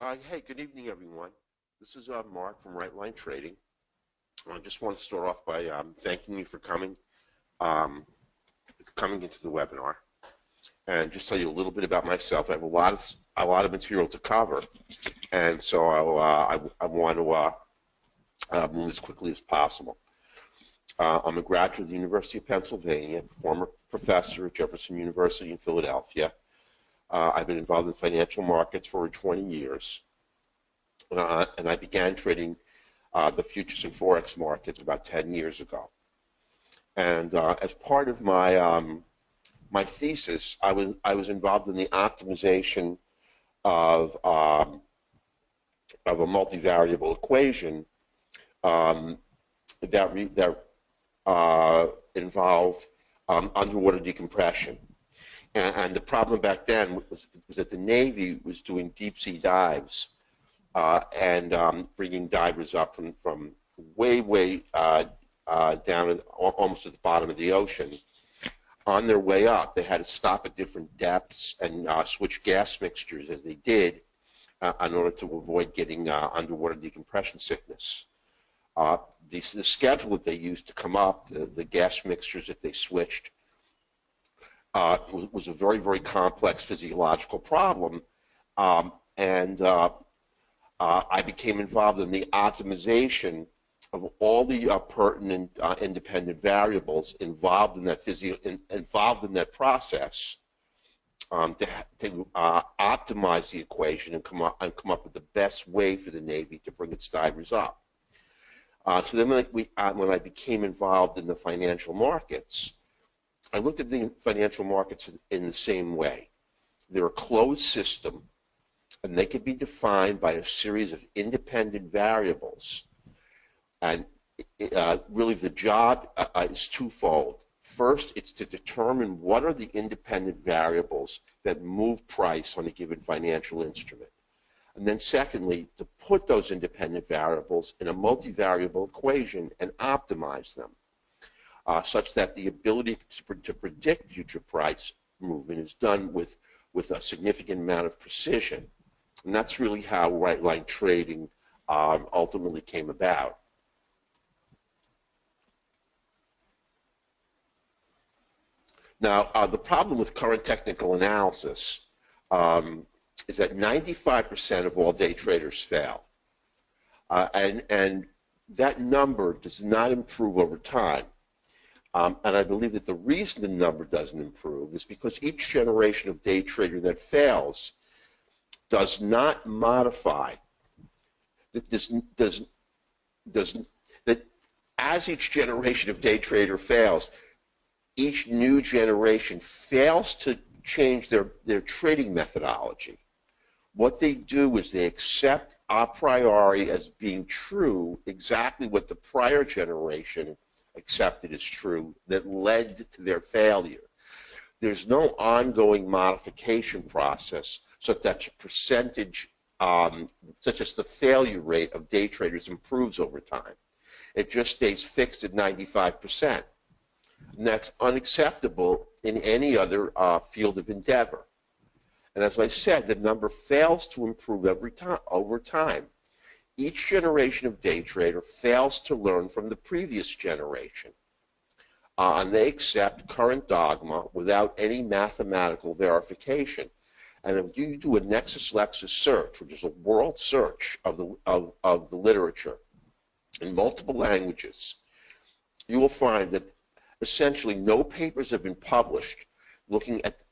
Hey, good evening, everyone. This is Mark from Right Line Trading. I just want to start off by thanking you for um, coming into the webinar, and just tell you a little bit about myself. I have a lot of material to cover, and so I want to move as quickly as possible. I'm a graduate of the University of Pennsylvania, former professor at Jefferson University in Philadelphia. I've been involved in financial markets for over 20 years. And I began trading the futures and forex markets about 10 years ago. And as part of my thesis, I was involved in the optimization of a multivariable equation that involved underwater decompression. And the problem back then was that the Navy was doing deep sea dives. And bringing divers up from way down almost at the bottom of the ocean. On their way up, they had to stop at different depths and switch gas mixtures as they did in order to avoid getting underwater decompression sickness. The schedule that they used to come up, the gas mixtures that they switched, was a very complex physiological problem, I became involved in the optimization of all the pertinent independent variables involved in that process to optimize the equation and come up with the best way for the Navy to bring its divers up. So then when I became involved in the financial markets, I looked at the financial markets in the same way. They're a closed system, and they can be defined by a series of independent variables. And really the job is twofold. First, it's to determine what are the independent variables that move price on a given financial instrument. And then secondly, to put those independent variables in a multivariable equation and optimize them such that the ability to predict future price movement is done with a significant amount of precision. And that's really how Right Line Trading ultimately came about. Now, the problem with current technical analysis is that 95% of all day traders fail. And that number does not improve over time. And I believe that the reason the number doesn't improve is because each generation of day trader that fails does not modify, that as each generation of day trader fails, each new generation fails to change their trading methodology. What they do is they accept a priori as being true exactly what the prior generation accepted as true that led to their failure. There's no ongoing modification process such that percentage, such as the failure rate of day traders improves over time. It just stays fixed at 95%. And that's unacceptable in any other field of endeavor. And as I said, the number fails to improve over time. Each generation of day trader fails to learn from the previous generation. And they accept current dogma without any mathematical verification. And if you do a Nexus-Lexus search, which is a world search of the literature in multiple languages, you will find that essentially no papers have been published looking at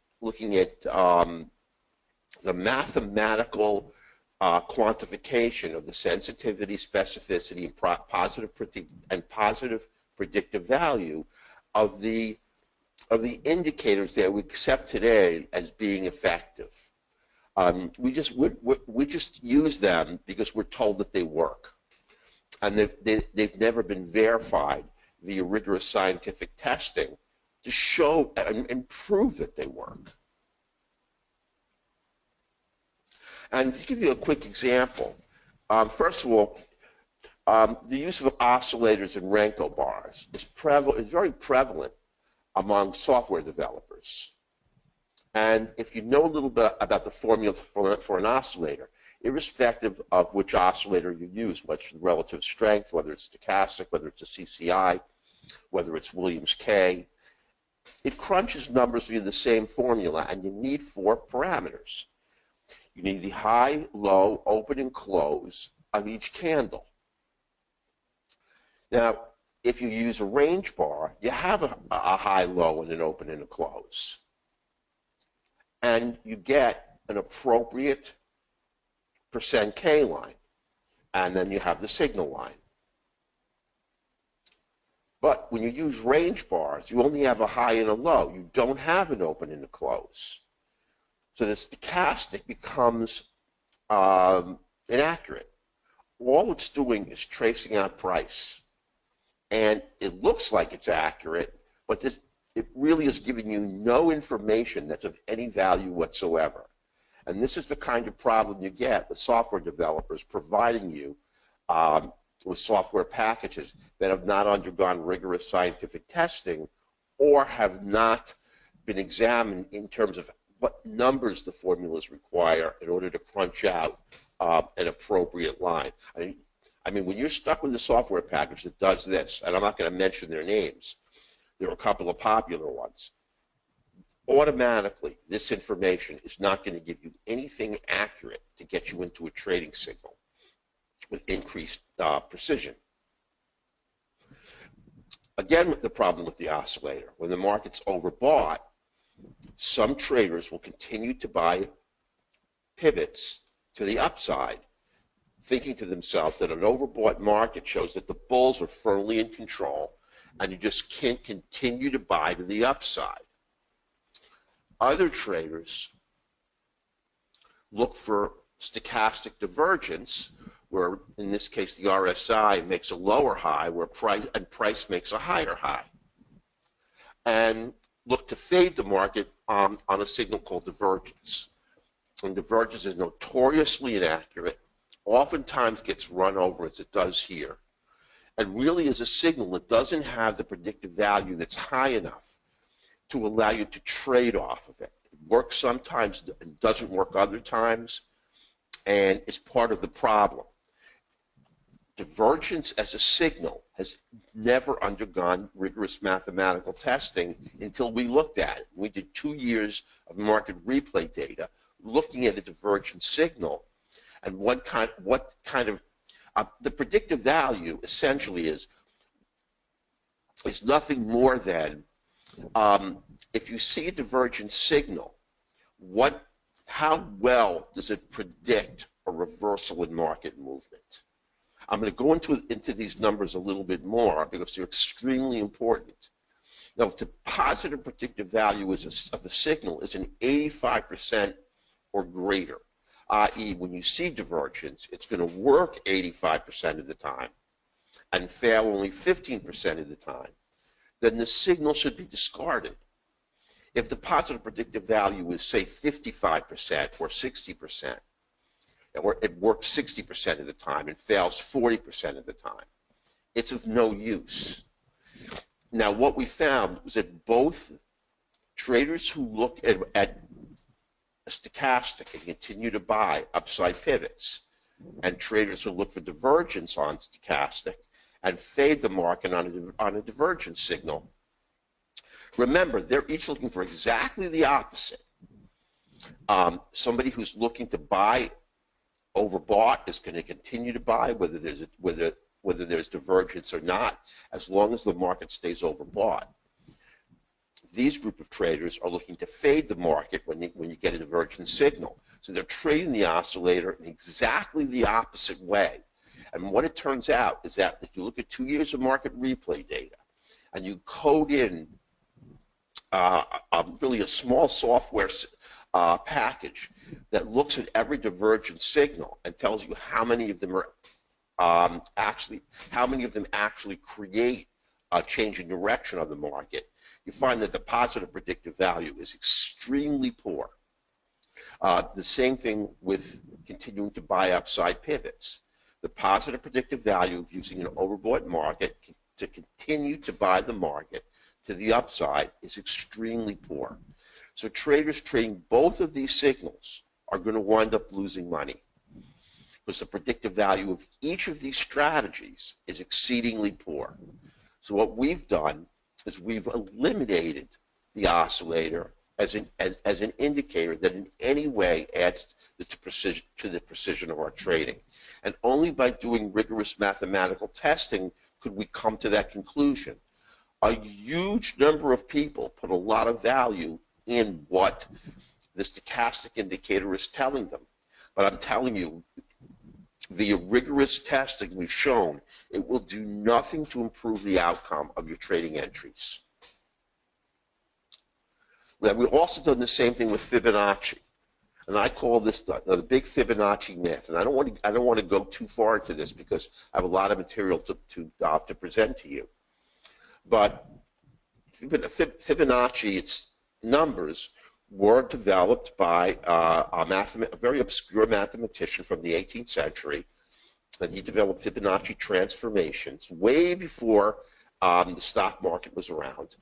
the mathematical quantification of the sensitivity, specificity, and positive predictive value of the indicators that we accept today as being effective. We just use them because we're told that they work, and they've never been verified via rigorous scientific testing to show and prove that they work. And to give you a quick example, first of all, the use of oscillators and Renko bars is very prevalent among software developers. And if you know a little bit about the formula for an oscillator, irrespective of which oscillator you use, what's the relative strength, whether it's stochastic, whether it's a CCI, whether it's Williams K. It crunches numbers via the same formula, and you need 4 parameters. You need the high, low, open, and close of each candle. Now, if you use a range bar, you have a high, low, and an open and a close. And you get an appropriate %K line. And then you have the signal line. But when you use range bars, you only have a high and a low. You don't have an open and a close. So the stochastic becomes inaccurate. All it's doing is tracing out price. And it looks like it's accurate, but it really is giving you no information that's of any value whatsoever. And this is the kind of problem you get with software developers providing you with software packages that have not undergone rigorous scientific testing or have not been examined in terms of what numbers the formulas require in order to crunch out an appropriate line. I mean, when you're stuck with a software package that does this, and I'm not going to mention their names, there are a couple of popular ones, automatically this information is not going to give you anything accurate to get you into a trading signal with increased precision. Again, the problem with the oscillator, when the market's overbought, some traders will continue to buy pivots to the upside, thinking to themselves that an overbought market shows that the bulls are firmly in control and you just can't continue to buy to the upside. Other traders look for stochastic divergence, where in this case the RSI makes a lower high where price makes a higher high, and look to fade the market on a signal called divergence. And divergence is notoriously inaccurate, oftentimes gets run over as it does here, and really is a signal that doesn't have the predictive value that's high enough to allow you to trade off of it. It works sometimes and doesn't work other times, and it's part of the problem. Divergence as a signal has never undergone rigorous mathematical testing until we looked at it. We did 2 years of market replay data looking at a divergent signal and what kind of the predictive value essentially is nothing more than if you see a divergent signal, how well does it predict a reversal in market movement? I'm going to go into these numbers a little bit more because they're extremely important. Now, if the positive predictive value of the signal is an 85% or greater, i.e. when you see divergence, it's going to work 85% of the time and fail only 15% of the time, then the signal should be discarded. If the positive predictive value is, say, 55% or 60%, or it works 60% of the time and fails 40% of the time, it's of no use. Now, what we found was that both traders who look at a stochastic and continue to buy upside pivots and traders who look for divergence on stochastic and fade the market on a divergence signal, remember, they're each looking for exactly the opposite. Somebody who's looking to buy overbought is going to continue to buy whether there's divergence or not, as long as the market stays overbought. These group of traders are looking to fade the market when you get a divergent signal. So they're trading the oscillator in exactly the opposite way. And what it turns out is that if you look at 2 years of market replay data and you code in really a small software package that looks at every divergent signal and tells you how many of them are actually create a change in direction of the market, you find that the positive predictive value is extremely poor. The same thing with continuing to buy upside pivots. The positive predictive value of using an overbought market to continue to buy the market to the upside is extremely poor. So traders trading both of these signals are going to wind up losing money. because the predictive value of each of these strategies is exceedingly poor. So what we've done is we've eliminated the oscillator as an indicator that in any way adds to the precision of our trading. And only by doing rigorous mathematical testing could we come to that conclusion. A huge number of people put a lot of value in what the stochastic indicator is telling them. But I'm telling you, via rigorous testing we've shown, it will do nothing to improve the outcome of your trading entries. We've also done the same thing with Fibonacci, and I call this the Big Fibonacci Myth. And I don't want to go too far into this because I have a lot of material to present to you. But Fibonacci, its numbers were developed by a very obscure mathematician from the 18th century, and he developed Fibonacci transformations way before the stock market was around.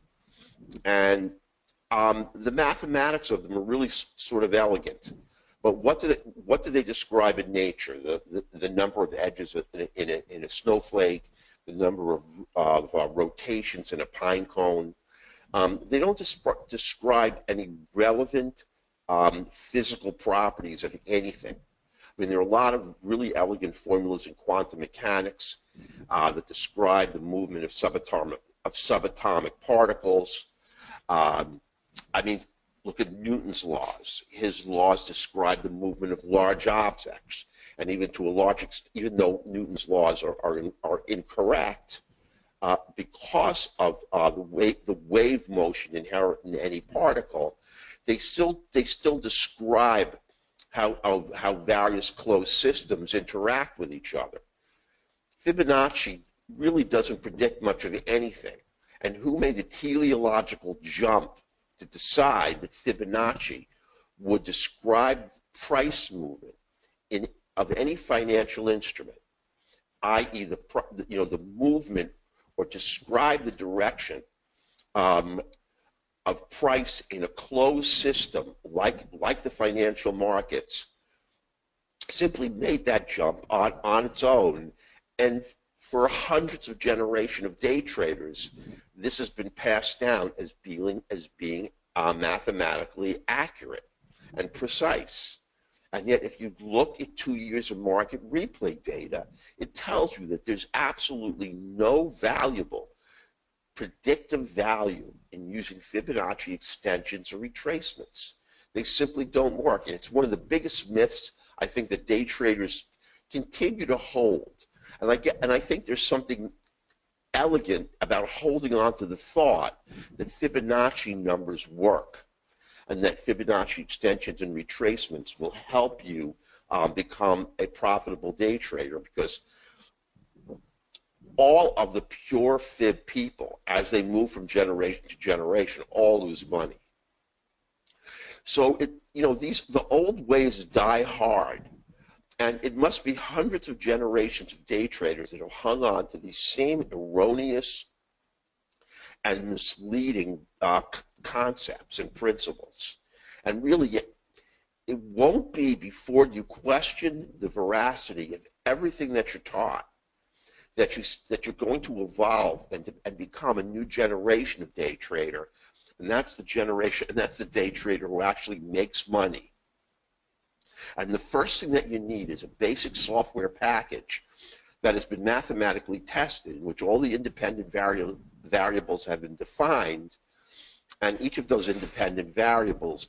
And the mathematics of them are really sort of elegant. But what do they describe in nature? The number of edges in a snowflake, the number of rotations in a pine cone. They don't describe any relevant physical properties of anything. I mean, there are a lot of really elegant formulas in quantum mechanics that describe the movement of subatomic particles. I mean, look at Newton's laws. His laws describe the movement of large objects, and even to a large extent, even though Newton's laws are incorrect, because of the wave motion inherent in any particle, they still describe how various closed systems interact with each other. Fibonacci really doesn't predict much of anything, and who made the teleological jump to decide that Fibonacci would describe price movement of any financial instrument, i.e. the movement, or describe the direction of price in a closed system like the financial markets, simply made that jump on its own. And for hundreds of generations of day traders, this has been passed down as being mathematically accurate and precise. And yet, if you look at 2 years of market replay data, it tells you that there's absolutely no valuable predictive value in using Fibonacci extensions or retracements. They simply don't work. And it's one of the biggest myths I think that day traders continue to hold. And I think there's something elegant about holding on to the thought that Fibonacci numbers work, and that Fibonacci extensions and retracements will help you become a profitable day trader, because all of the pure Fib people, as they move from generation to generation, all lose money. So the old ways die hard, and it must be hundreds of generations of day traders that have hung on to these same erroneous and misleading concepts and principles. And really, it won't be before you question the veracity of everything that you're taught that you're going to evolve and become a new generation of day trader. And that's the generation, and that's the day trader who actually makes money. And the first thing that you need is a basic software package that has been mathematically tested, in which all the independent variables have been defined, and each of those independent variables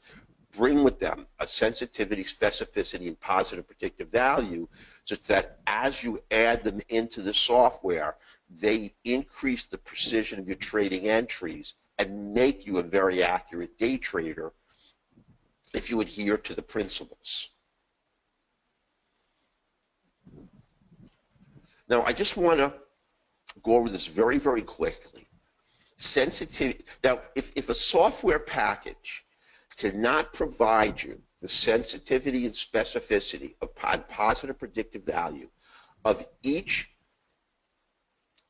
bring with them a sensitivity, specificity, and positive predictive value, such that as you add them into the software, they increase the precision of your trading entries and make you a very accurate day trader if you adhere to the principles. Now, I just want to go over this very, very quickly. Sensitivity. Now, if a software package cannot provide you the sensitivity and specificity of positive predictive value of each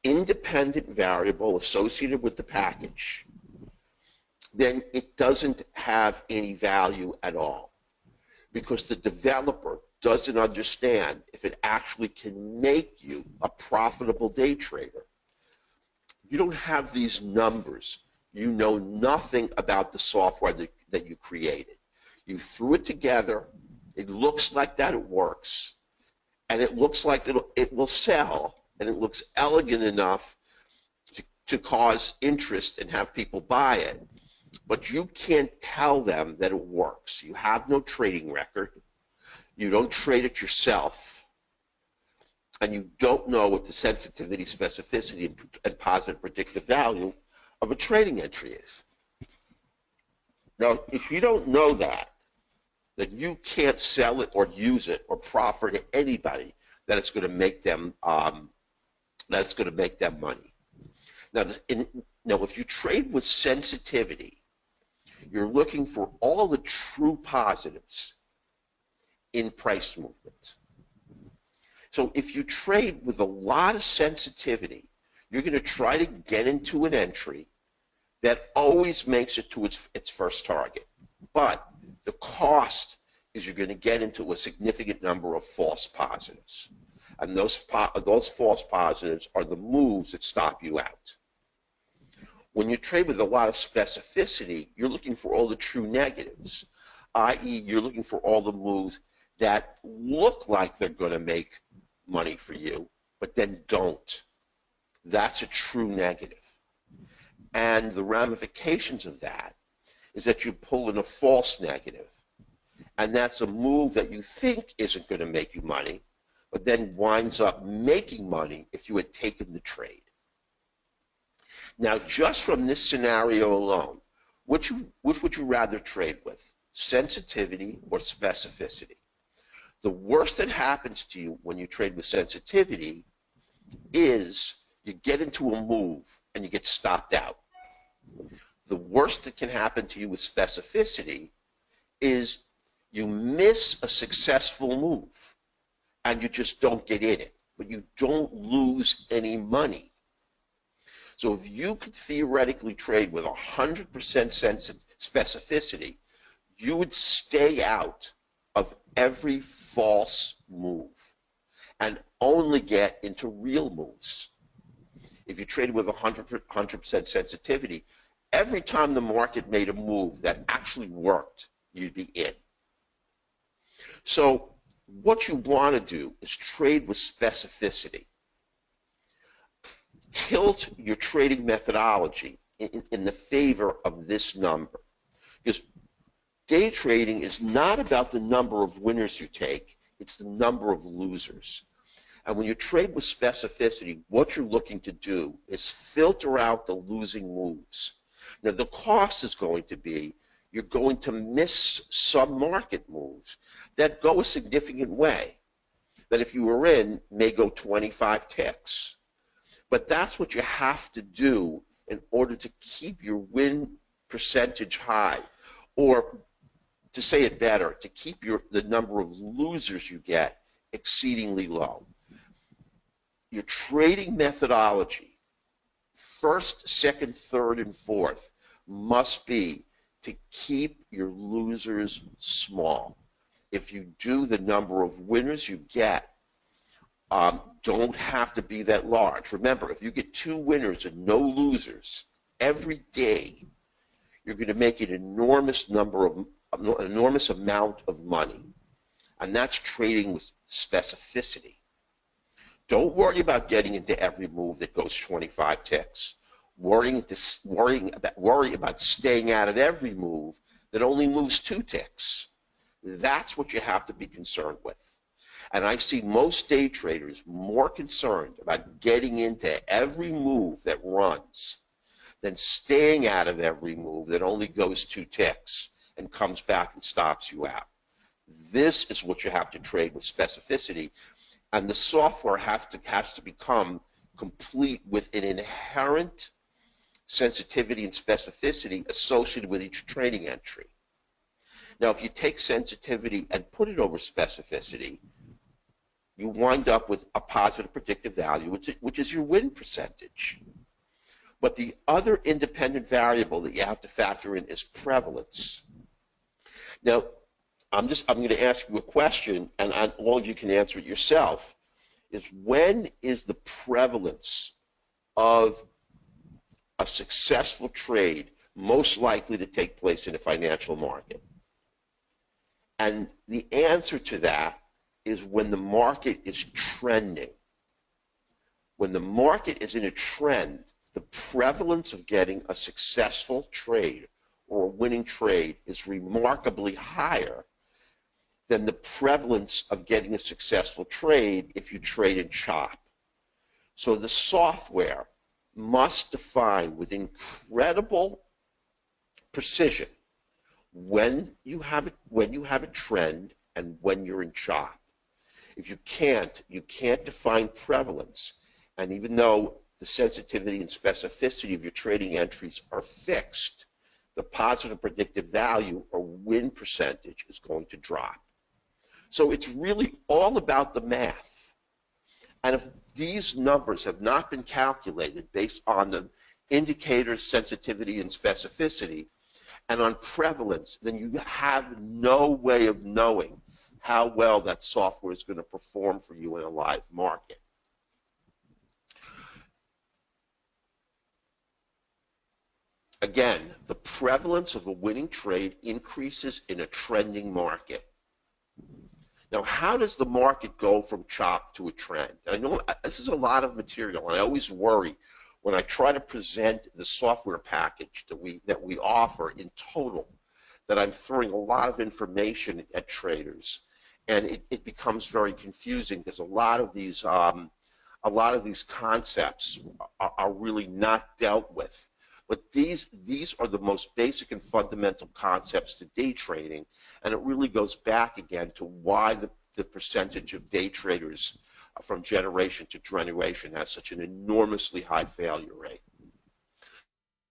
independent variable associated with the package, then it doesn't have any value at all. because the developer doesn't understand if it actually can make you a profitable day trader. You don't have these numbers. You know nothing about the software that you created. You threw it together. It looks like that it works, and it looks like it will sell, and it looks elegant enough to cause interest and have people buy it. But you can't tell them that it works. You have no trading record. You don't trade it yourself. And you don't know what the sensitivity, specificity, and positive predictive value of a trading entry is. Now, if you don't know that, then you can't sell it or use it or proffer to anybody that it's going to make them money. Now, if you trade with sensitivity, you're looking for all the true positives in price movement. So if you trade with a lot of sensitivity, you're going to try to get into an entry that always makes it to its first target. But the cost is you're going to get into a significant number of false positives. And those false positives are the moves that stop you out. When you trade with a lot of specificity, you're looking for all the true negatives, i.e. you're looking for all the moves that look like they're going to make money for you, but then don't. That's a true negative. And the ramifications of that is that you pull in a false negative. And that's a move that you think isn't going to make you money, but then winds up making money if you had taken the trade. Now, just from this scenario alone, which would you rather trade with, sensitivity or specificity? The worst that happens to you when you trade with sensitivity is you get into a move and you get stopped out. The worst that can happen to you with specificity is you miss a successful move and you just don't get in it, but you don't lose any money. So if you could theoretically trade with 100% specificity, you would stay out of every false move and only get into real moves. If you traded with 100% sensitivity, every time the market made a move that actually worked, you'd be in. So what you want to do is trade with specificity. Tilt your trading methodology in the favor of this number. Because day trading is not about the number of winners you take, it's the number of losers. And when you trade with specificity, what you're looking to do is filter out the losing moves. Now, the cost is going to be you're going to miss some market moves that go a significant way, that if you were in, may go 25 ticks. But that's what you have to do in order to keep your win percentage high, or to say it better, to keep the number of losers you get exceedingly low. Your trading methodology, first, second, third, and fourth, must be to keep your losers small. If you do, the number of winners you get don't have to be that large. Remember, if you get 2 winners and no losers every day, you're going to make an enormous amount of money. And that's trading with specificity. Don't worry about getting into every move that goes 25 ticks. Worry about staying out of every move that only moves 2 ticks. That's what you have to be concerned with. And I see most day traders more concerned about getting into every move that runs than staying out of every move that only goes 2 ticks and comes back and stops you out. This is what you have to trade with specificity. And the software has to become complete with an inherent sensitivity and specificity associated with each trading entry. Now, if you take sensitivity and put it over specificity, you wind up with a positive predictive value, which is your win percentage. But the other independent variable that you have to factor in is prevalence. Now, I'm going to ask you a question, and all of you can answer it yourself, is when is the prevalence of a successful trade most likely to take place in a financial market? And the answer to that is when the market is trending. When the market is in a trend, the prevalence of getting a successful trade or a winning trade is remarkably higher than the prevalence of getting a successful trade if you trade in chop. So the software must define with incredible precision when you have a trend and when you're in chop. If you can't define prevalence, and even though the sensitivity and specificity of your trading entries are fixed, the positive predictive value or win percentage is going to drop. So it's really all about the math. And if these numbers have not been calculated based on the indicator's sensitivity and specificity and on prevalence, then you have no way of knowing how well that software is going to perform for you in a live market. Again, the prevalence of a winning trade increases in a trending market. Now, how does the market go from chop to a trend? And I know this is a lot of material, and I always worry when I try to present the software package that we offer in total, that I'm throwing a lot of information at traders, and it becomes very confusing because a lot of these concepts are really not dealt with. But these are the most basic and fundamental concepts to day trading, and it really goes back again to why the percentage of day traders from generation to generation has such an enormously high failure rate.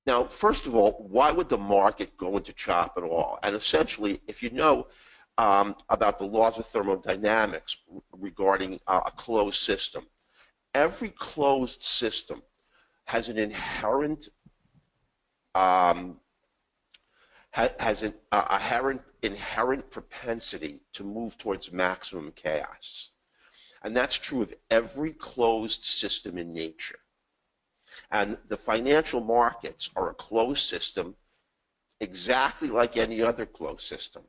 Now, first of all, why would the market go into chop at all? And essentially, if you know about the laws of thermodynamics regarding a closed system, every closed system has an inherent inherent propensity to move towards maximum chaos. And that's true of every closed system in nature. And the financial markets are a closed system exactly like any other closed system.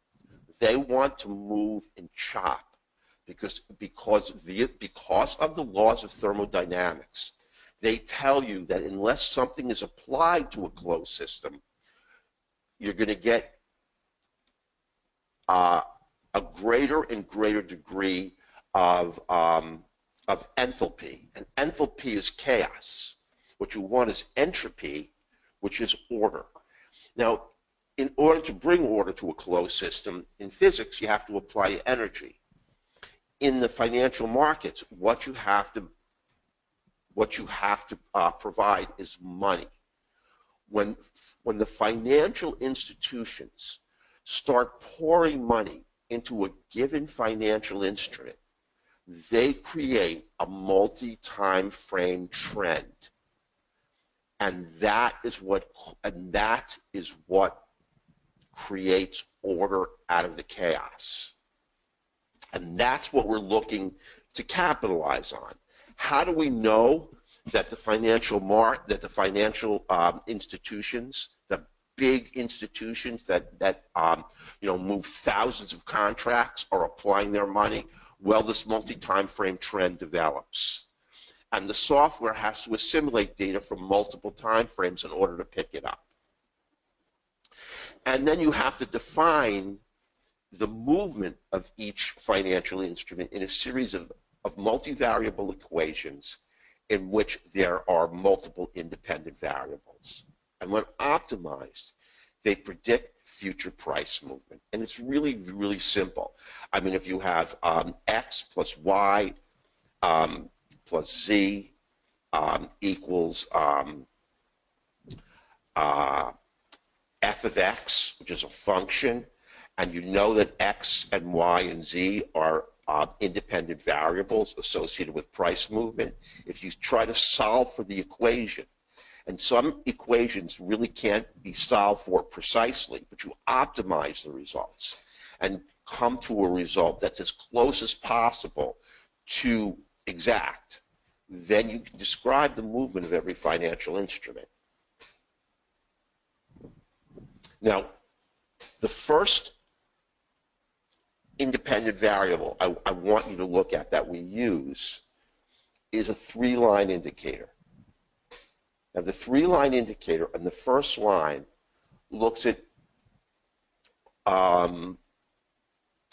They want to move in chop because of the laws of thermodynamics. They tell you that unless something is applied to a closed system, you're going to get a greater and greater degree of enthalpy. And enthalpy is chaos. What you want is entropy, which is order. Now, in order to bring order to a closed system, in physics, you have to apply energy. In the financial markets, what you have to provide is money. When the financial institutions start pouring money into a given financial instrument, they create a multi-time frame trend, and that is what creates order out of the chaos, and that's what we're looking to capitalize on. How do we know that the financial institutions, the big institutions that move thousands of contracts, are applying their money? Well, this multi-time frame trend develops, and the software has to assimilate data from multiple time frames in order to pick it up. And then you have to define the movement of each financial instrument in a series of multivariable equations in which there are multiple independent variables. And when optimized, they predict future price movement. And it's really, really simple. I mean, if you have X plus Y plus Z equals f of X, which is a function, and you know that X and Y and Z are independent variables associated with price movement, if you try to solve for the equation, and some equations really can't be solved for precisely, but you optimize the results. And come to a result that's as close as possible to exact, then you can describe the movement of every financial instrument. Now, the first independent variable I want you to look at that we use is a three-line indicator. Now, the three-line indicator on the first line looks at,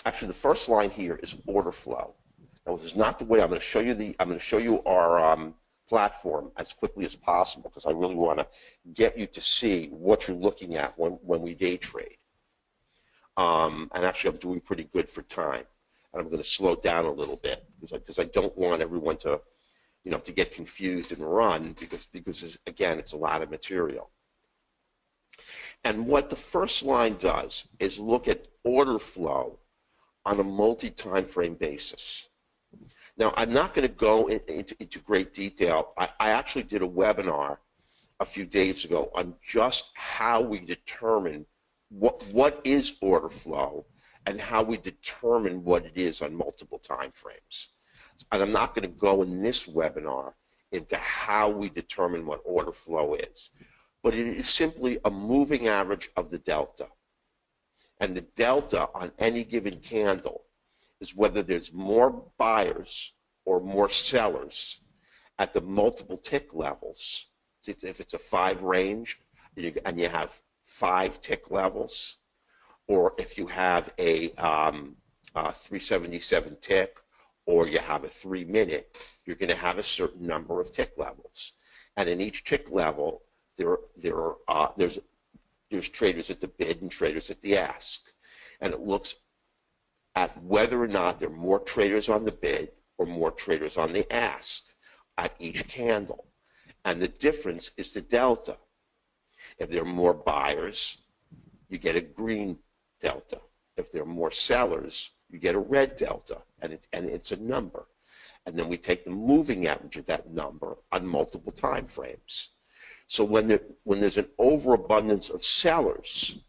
actually the first line here is order flow. Now, this is not the way I'm going to show you I'm going to show you our platform as quickly as possible because I really want to get you to see what you're looking at when we day trade. And actually, I'm doing pretty good for time, and I'm going to slow down a little bit because I don't want everyone to, to get confused and run because again, it's a lot of material. And what the first line does is look at order flow on a multi-time frame basis. Now, I'm not going to go into great detail. I actually did a webinar a few days ago on just how we determine what is order flow and how we determine what it is on multiple time frames. And I'm not going to go in this webinar into how we determine what order flow is, but it is simply a moving average of the delta. And the delta on any given candle is whether there's more buyers or more sellers at the multiple tick levels. If it's a 5 range and you have 5 tick levels, or if you have a 377 tick, or you have a 3-minute, you're going to have a certain number of tick levels. And in each tick level, there's traders at the bid and traders at the ask. And it looks at whether or not there are more traders on the bid or more traders on the ask at each candle. And the difference is the delta. If there are more buyers, you get a green delta. If there are more sellers, you get a red delta, and it's a number. And then we take the moving average of that number on multiple time frames. So when there's an overabundance of sellers,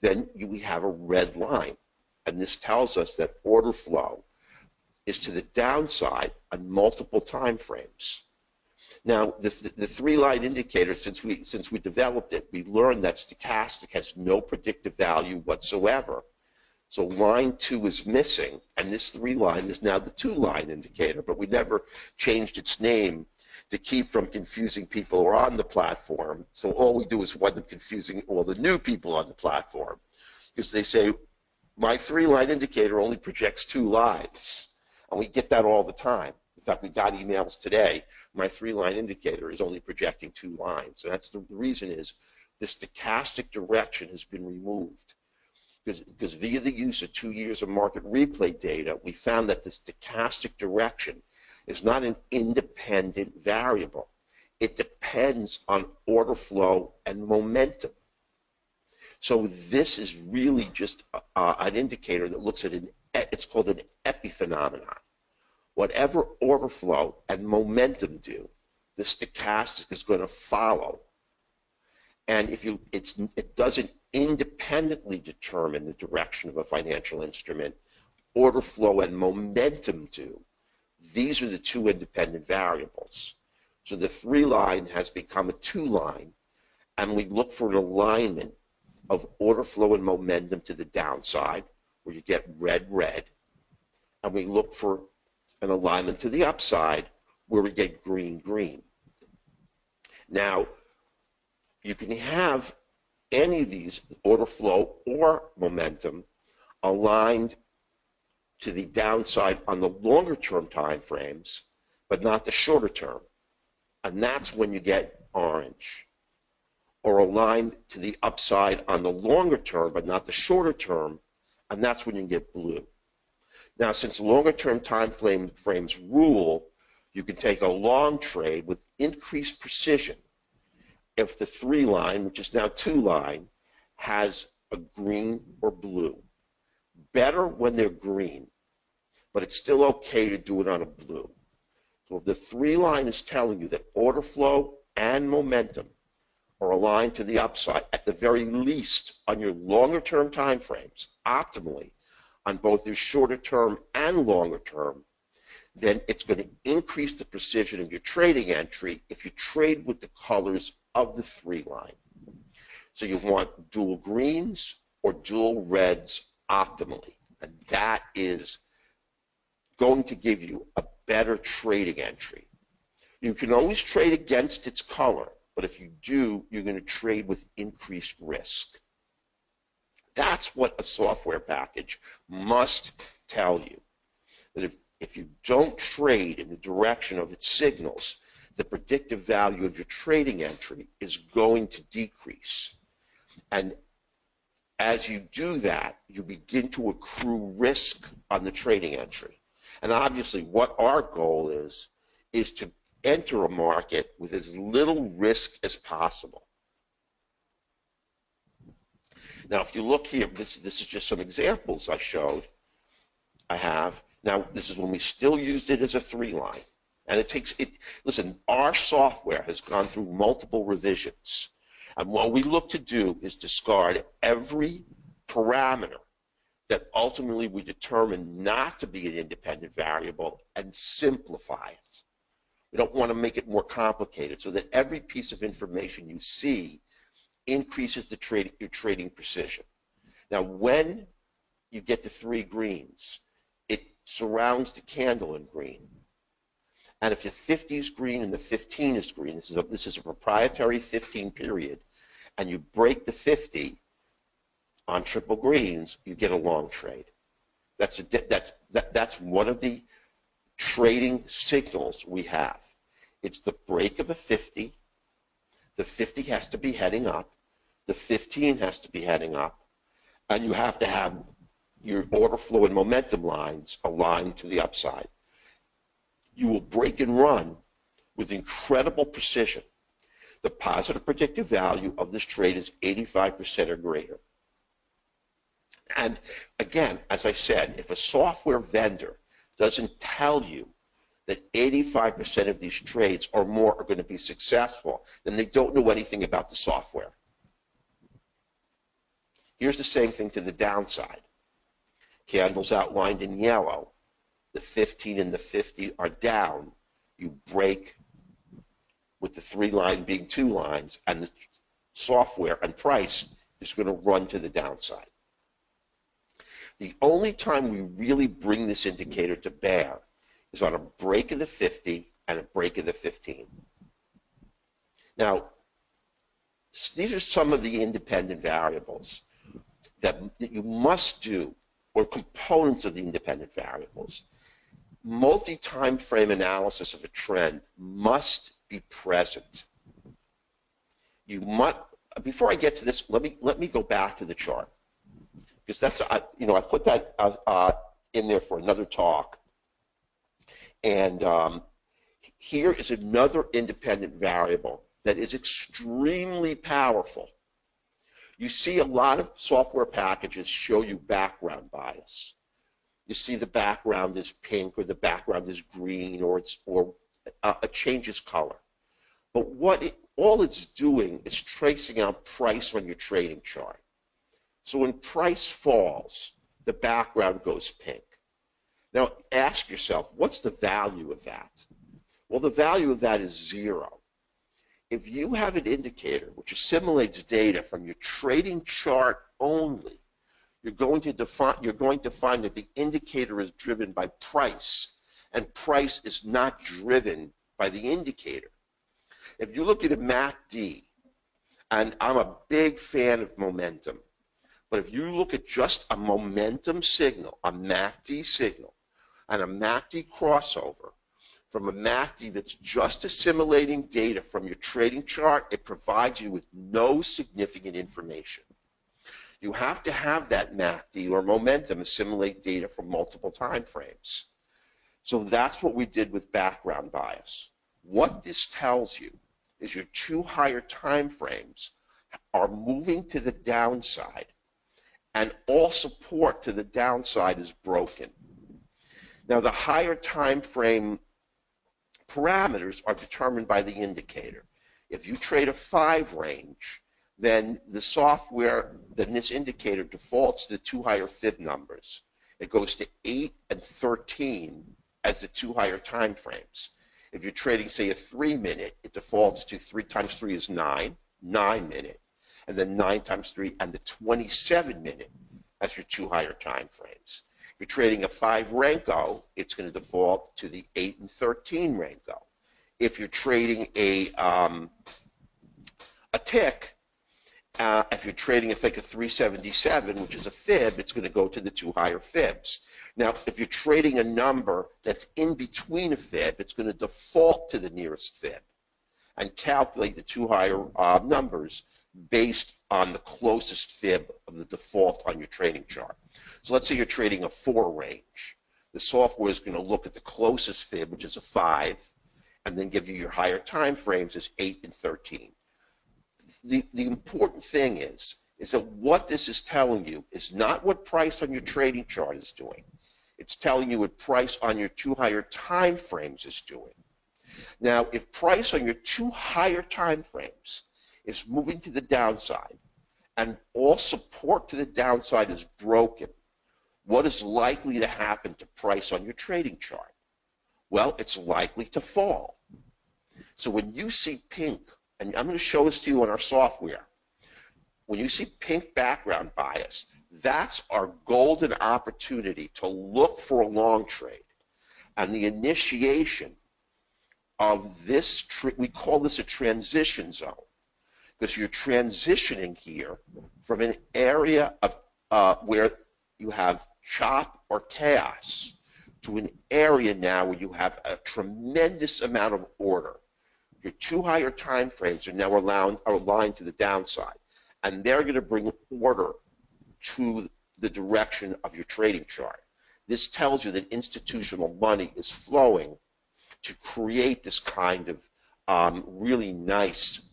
then we have a red line. And this tells us that order flow is to the downside on multiple time frames. Now, the three-line indicator, since we developed it, we learned that stochastic has no predictive value whatsoever. So line 2 is missing, and this 3-line is now the 2-line indicator, but we never changed its name to keep from confusing people who are on the platform. So all we do is wind up confusing all the new people on the platform, because they say, my 3-line indicator only projects 2 lines, and we get that all the time. In fact, we got emails today, my 3-line indicator is only projecting 2 lines. And that's the reason is the stochastic direction has been removed. Because via the use of 2 years of market replay data, we found that the stochastic direction is not an independent variable. It depends on order flow and momentum. So this is really just an indicator that looks at it's called an epiphenomenon. Whatever order flow and momentum do, the stochastic is going to follow. And if it doesn't independently determine the direction of a financial instrument, order flow and momentum do. These are the 2 independent variables. So the 3-line has become a 2-line, and we look for an alignment of order flow and momentum to the downside, where you get red, red, and we look for an alignment to the upside, where we get green, green. Now, you can have any of these, order flow or momentum, aligned to the downside on the longer term time frames, but not the shorter term. And that's when you get orange. Or aligned to the upside on the longer term, but not the shorter term, and that's when you get blue. Now, since longer term time frames rule, you can take a long trade with increased precision if the 3-line, which is now 2-line, has a green or blue. Better when they're green, but it's still okay to do it on a blue. So if the 3-line is telling you that order flow and momentum are aligned to the upside, at the very least on your longer term time frames, optimally on both the shorter term and longer term, then it's going to increase the precision of your trading entry if you trade with the colors of the 3-line. So you want dual greens or dual reds optimally, and that is going to give you a better trading entry. You can always trade against its color, but if you do, you're going to trade with increased risk. That's what a software package must tell you. That if you don't trade in the direction of its signals, the predictive value of your trading entry is going to decrease. And as you do that, you begin to accrue risk on the trading entry. And obviously what our goal is to enter a market with as little risk as possible. Now, if you look here, this is just some examples I have. Now, this is when we still used it as a 3-line. And listen, our software has gone through multiple revisions. And what we look to do is discard every parameter that ultimately we determine not to be an independent variable and simplify it. We don't want to make it more complicated so that every piece of information you see increases your trading precision. Now, when you get the 3 greens, it surrounds the candle in green. And if the 50 is green and the 15 is green, this is a proprietary 15 period, and you break the 50 on triple greens, you get a long trade. That's one of the trading signals we have. It's the break of a 50. The 50 has to be heading up. The 15 has to be heading up. And you have to have your order flow and momentum lines aligned to the upside. You will break and run with incredible precision. The positive predictive value of this trade is 85% or greater. And again, as I said, if a software vendor doesn't tell you that 85% of these trades or more are going to be successful, then they don't know anything about the software. Here's the same thing to the downside. Candles outlined in yellow. The 15 and the 50 are down. You break with the 3-line being 2 lines, and the software and price is going to run to the downside. The only time we really bring this indicator to bear is on a break of the 50 and a break of the 15. Now, these are some of the independent variables that you must do, or components of the independent variables. Multi-time frame analysis of a trend must be present. You must. Before I get to this, let me go back to the chart, because that's I put that in there for another talk. And here is another independent variable that is extremely powerful. You see a lot of software packages show you background bias. You see the background is pink, or the background is green, or it changes color. But all it's doing is tracing out price on your trading chart. So when price falls, the background goes pink. Now ask yourself, what's the value of that? Well, the value of that is 0. If you have an indicator which assimilates data from your trading chart only, you're going to find that the indicator is driven by price, and price is not driven by the indicator. If you look at a MACD, and I'm a big fan of momentum, but if you look at just a momentum signal, a MACD signal, and a MACD crossover, from a MACD that's just assimilating data from your trading chart, it provides you with no significant information. You have to have that MACD or momentum assimilate data from multiple time frames. So that's what we did with background bias. What this tells you is your 2 higher time frames are moving to the downside, and all support to the downside is broken. Now, the higher time frame parameters are determined by the indicator. If you trade a 5 range, then this indicator defaults to the 2 higher fib numbers. it goes to 8 and 13 as the two higher time frames. If you're trading, say, a 3-minute, it defaults to 3 times 3 is 9, 9-minute, and then 9 times 3 and the 27-minute as your two higher time frames. If you're trading a 5 Renko, it's going to default to the 8 and 13 Renko. If you're trading a tick, if you're trading, like a 377, which is a fib, it's going to go to the two higher fibs. Now, if you're trading a number that's in between a fib, it's going to default to the nearest fib and calculate the two higher numbers based on the closest fib of the default on your trading chart. So let's say you're trading a 4 range. The software is going to look at the closest fib, which is a 5, and then give you your higher time frames as 8 and 13. The important thing is that what this is telling you is not what price on your trading chart is doing. It's telling you what price on your two higher time frames is doing. Now, if price on your two higher time frames is moving to the downside and all support to the downside is broken, what is likely to happen to price on your trading chart? Well, it's likely to fall. So when you see pink, and I'm going to show this to you on our software, when you see pink background bias, that's our golden opportunity to look for a long trade. And the initiation of this, we call this a transition zone, because you're transitioning here from an area of where you have chop or chaos to an area now where you have a tremendous amount of order. Your two higher time frames are now aligned to the downside, and they're going to bring order to the direction of your trading chart. This tells you that institutional money is flowing to create this kind of really nice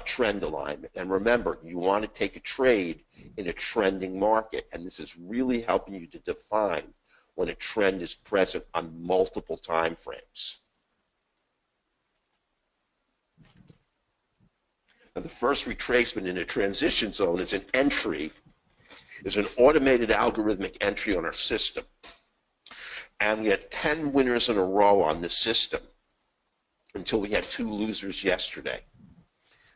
trend alignment. And remember, you want to take a trade in a trending market, and this is really helping you to define when a trend is present on multiple time frames. Now, the first retracement in a transition zone is an entry, is an automated algorithmic entry on our system. And we had 10 winners in a row on this system until we had 2 losers yesterday.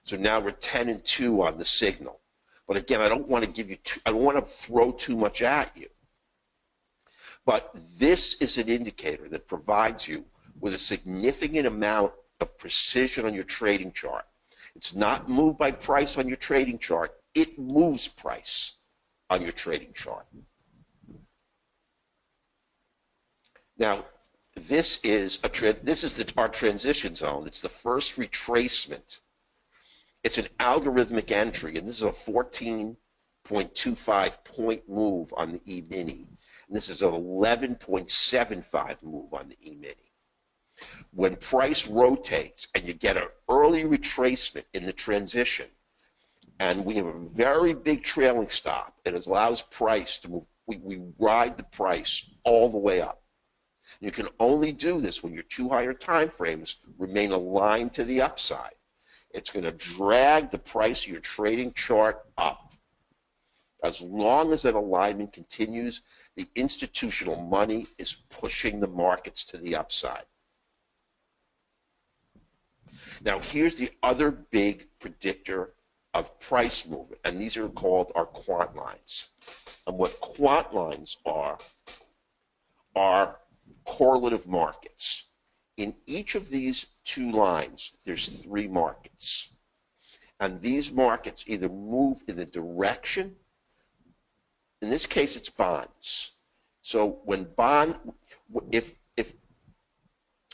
So now we're 10 and 2 on the signal. But again, I don't want to give you I don't want to throw too much at you. But this is an indicator that provides you with a significant amount of precision on your trading chart. It's not moved by price on your trading chart. It moves price on your trading chart. Now, this is our transition zone. It's the first retracement. It's an algorithmic entry, and this is a 14.25 point move on the E-mini. And this is an 11.75 move on the E-mini. When price rotates and you get an early retracement in the transition, and we have a very big trailing stop, it allows price to move. We ride the price all the way up. You can only do this when your two higher time frames remain aligned to the upside. It's going to drag the price of your trading chart up. As long as that alignment continues, the institutional money is pushing the markets to the upside. Now, here's the other big predictor of price movement, and these are called our quant lines. And what quant lines are correlative markets. In each of these 2 lines, there's 3 markets. And these markets either move in the direction, in this case it's bonds. So when if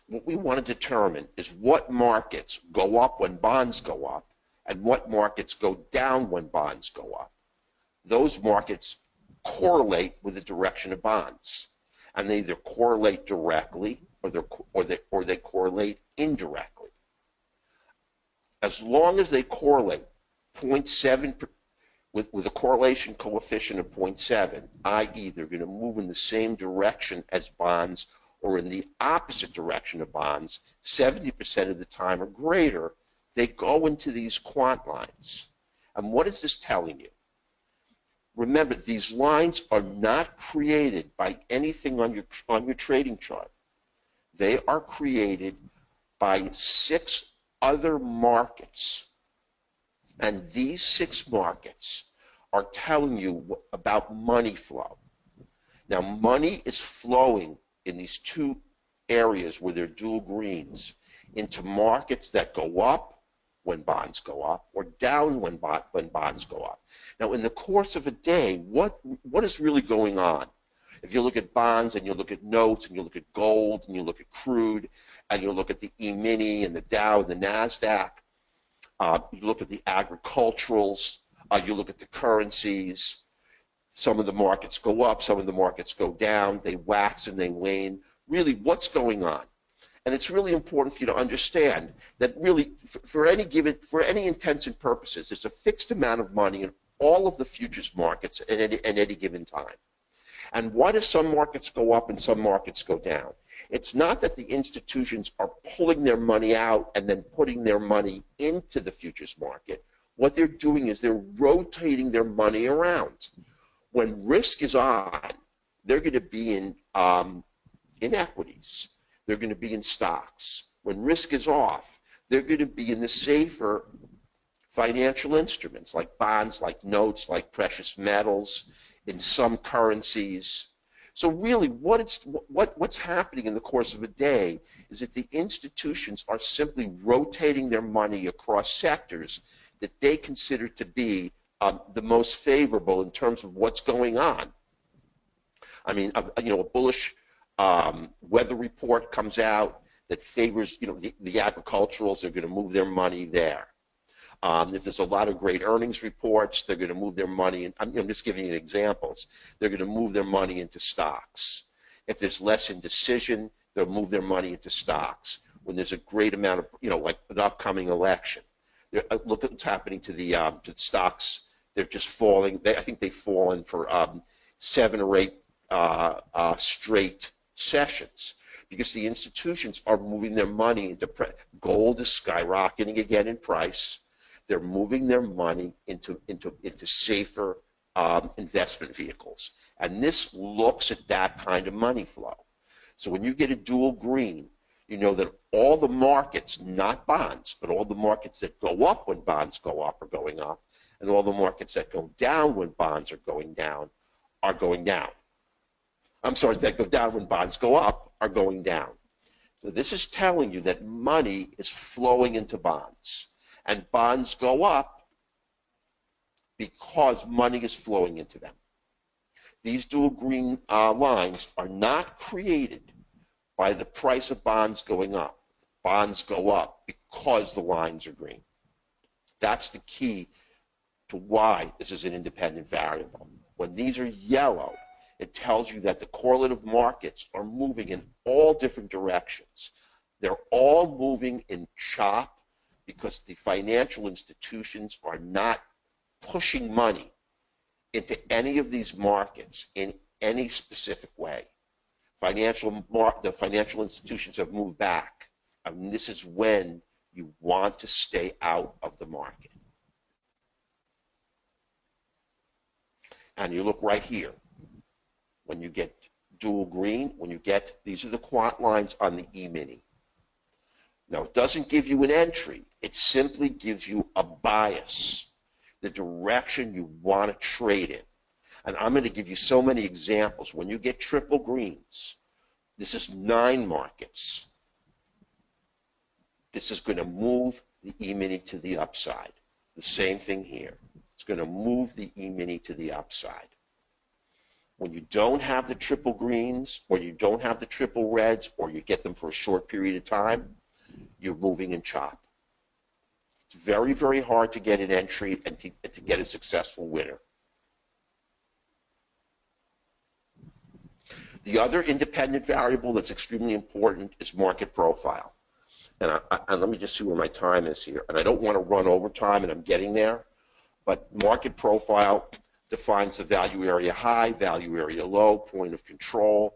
what we want to determine is what markets go up when bonds go up and what markets go down when bonds go up. Those markets correlate with the direction of bonds. And they either correlate directly or they correlate indirectly. As long as they correlate 0.7 with a correlation coefficient of 0.7, i.e. they're going to move in the same direction as bonds or in the opposite direction of bonds 70% of the time or greater, they go into these quant lines. And what is this telling you? Remember, these lines are not created by anything on your trading chart. They are created by 6 other markets. And these 6 markets are telling you about money flow. Now, money is flowing in these 2 areas where they're dual greens into markets that go up when bonds go up or down when bonds go up. Now, in the course of a day, what is really going on? If you look at bonds and you look at notes and you look at gold and you look at crude and you look at the E-mini and the Dow and the NASDAQ, you look at the agriculturals, you look at the currencies, some of the markets go up, some of the markets go down, they wax and they wane. Really, what's going on? And it's really important for you to understand that really, for any intents and purposes, there's a fixed amount of money in all of the futures markets at any given time. And why do some markets go up and some markets go down? It's not that the institutions are pulling their money out and then putting their money into the futures market. What they're doing is they're rotating their money around. When risk is on, they're going to be in equities. They're going to be in stocks. When risk is off, they're going to be in the safer financial instruments like bonds, like notes, like precious metals, in some currencies. So really what's happening in the course of a day is that the institutions are simply rotating their money across sectors that they consider to be the most favorable in terms of what's going on. I mean, a bullish weather report comes out that favors, the agriculturals. They're going to move their money there. If there's a lot of great earnings reports, they're going to move their money, and I'm just giving you examples, they're going to move their money into stocks. If there's less indecision, they'll move their money into stocks. When there's a great amount of, like an upcoming election, look at what's happening to the stocks. They're just falling. I think they've fallen for 7 or 8 straight sessions because the institutions are moving their money into gold is skyrocketing again in price. They're moving their money into safer investment vehicles. And this looks at that kind of money flow. So when you get a dual green, you know that all the markets, not bonds, but all the markets that go up when bonds go up are going up, and all the markets that go down when bonds are going down are going down. I'm sorry, that go down when bonds go up are going down. So this is telling you that money is flowing into bonds. And bonds go up because money is flowing into them. These dual green lines are not created by the price of bonds going up. Bonds go up because the lines are green. That's the key to why this is an independent variable. When these are yellow, it tells you that the correlative markets are moving in all different directions. They're all moving in chop because the financial institutions are not pushing money into any of these markets in any specific way. The financial institutions have moved back, and this is when you want to stay out of the market. And you look right here. When you get dual green, these are the quant lines on the E-mini. Now, it doesn't give you an entry. It simply gives you a bias, the direction you want to trade in. And I'm going to give you so many examples. When you get triple greens, this is 9 markets. This is going to move the E-mini to the upside. The same thing here. It's going to move the E-mini to the upside. When you don't have the triple greens, or you don't have the triple reds, or you get them for a short period of time, you're moving in chop. It's very, very hard to get an entry and to get a successful winner. The other independent variable that's extremely important is market profile. And let me just see where my time is here. And I don't want to run over time, and I'm getting there. But market profile defines the value area high, value area low, point of control,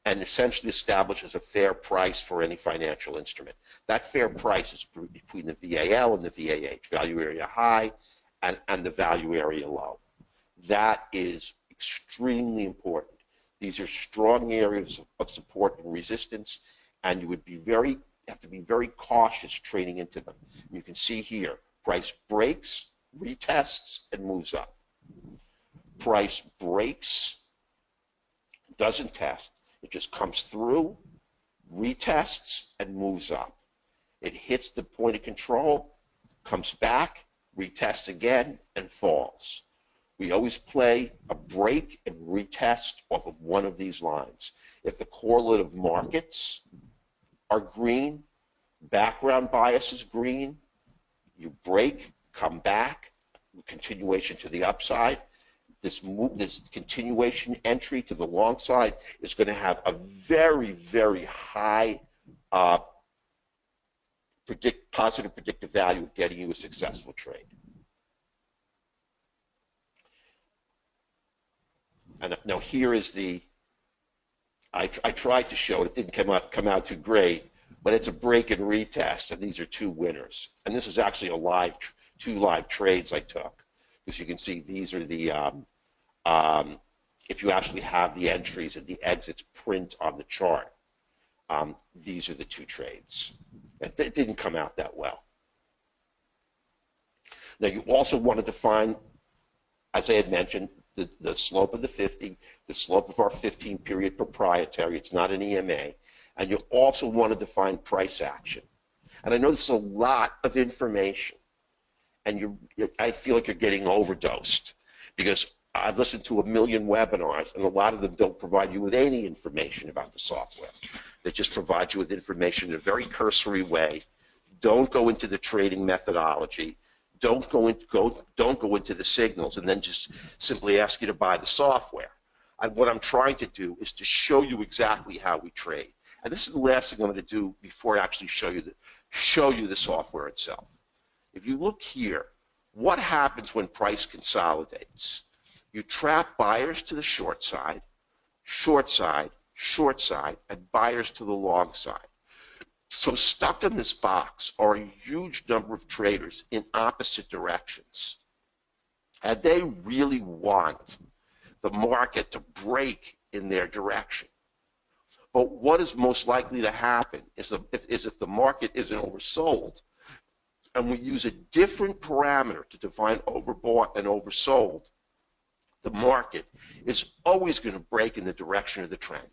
and essentially establishes a fair price for any financial instrument. That fair price is between the VAL and the VAH, value area high and the value area low. That is extremely important. These are strong areas of support and resistance, and you would be have to be very cautious trading into them. You can see here, price breaks, retests, and moves up. Price breaks, doesn't test. It just comes through, retests, and moves up. It hits the point of control, comes back, retests again, and falls. We always play a break and retest off of one of these lines. If the correlative markets are green, background bias is green, you break, come back, continuation to the upside. This continuation entry to the long side is going to have a very, very high positive predictive value of getting you a successful trade. And now here is the, I tried to show it, it didn't come out too great, but it's a break and retest, and these are two winners. And this is actually two live trades I took, because you can see these are the, if you actually have the entries and the exits print on the chart, these are the two trades. It didn't come out that well. Now you also wanted to find, as I had mentioned, the slope of the 50, the slope of our 15-period proprietary. It's not an EMA. And you also wanted to find price action. And I know this is a lot of information, and I feel like you're getting overdosed, because I've listened to 1 million webinars, and a lot of them don't provide you with any information about the software. They just provide you with information in a very cursory way. Don't go into the trading methodology. Don't go into the signals and then just simply ask you to buy the software. And what I'm trying to do is to show you exactly how we trade. And this is the last thing I'm going to do before I actually show you the software itself. If you look here, what happens when price consolidates? You trap buyers to the short side, short side, short side, and buyers to the long side. So stuck in this box are a huge number of traders in opposite directions. And they really want the market to break in their direction. But what is most likely to happen is if the market isn't oversold, and we use a different parameter to define overbought and oversold, the market is always going to break in the direction of the trend.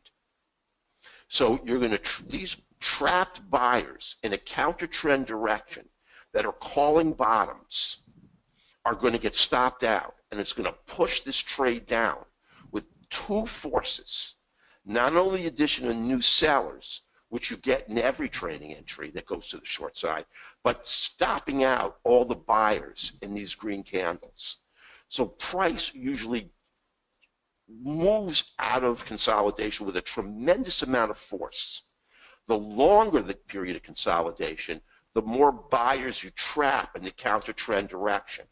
So you're going to, these trapped buyers in a counter trend direction that are calling bottoms are going to get stopped out, and it's going to push this trade down with two forces. Not only the addition of new sellers, which you get in every trading entry that goes to the short side, but stopping out all the buyers in these green candles. So price usually moves out of consolidation with a tremendous amount of force. The longer the period of consolidation, the more buyers you trap in the counter trend direction.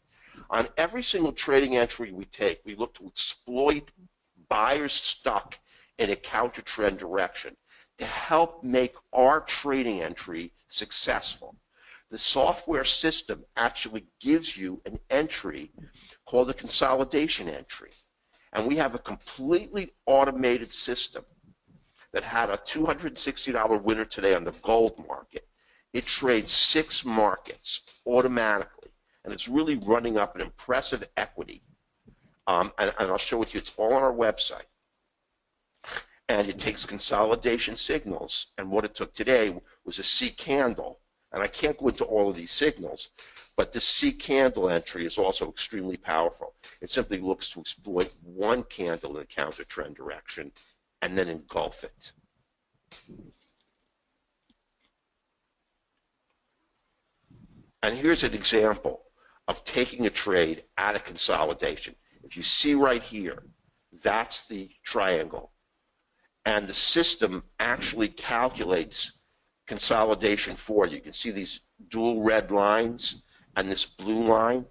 On every single trading entry we take, we look to exploit buyers stuck in a counter trend direction to help make our trading entry successful. The software system actually gives you an entry called a consolidation entry. And we have a completely automated system that had a $260 winner today on the gold market. It trades 6 markets automatically, and it's really running up an impressive equity. And I'll show it to you. It's all on our website. And it takes consolidation signals, and what it took today was a C candle. And I can't go into all of these signals, but this C candle entry is also extremely powerful. It simply looks to exploit one candle in the counter trend direction and then engulf it. And here's an example of taking a trade out of consolidation. If you see right here, that's the triangle. And the system actually calculates consolidation for you. You can see these dual red lines and this blue line.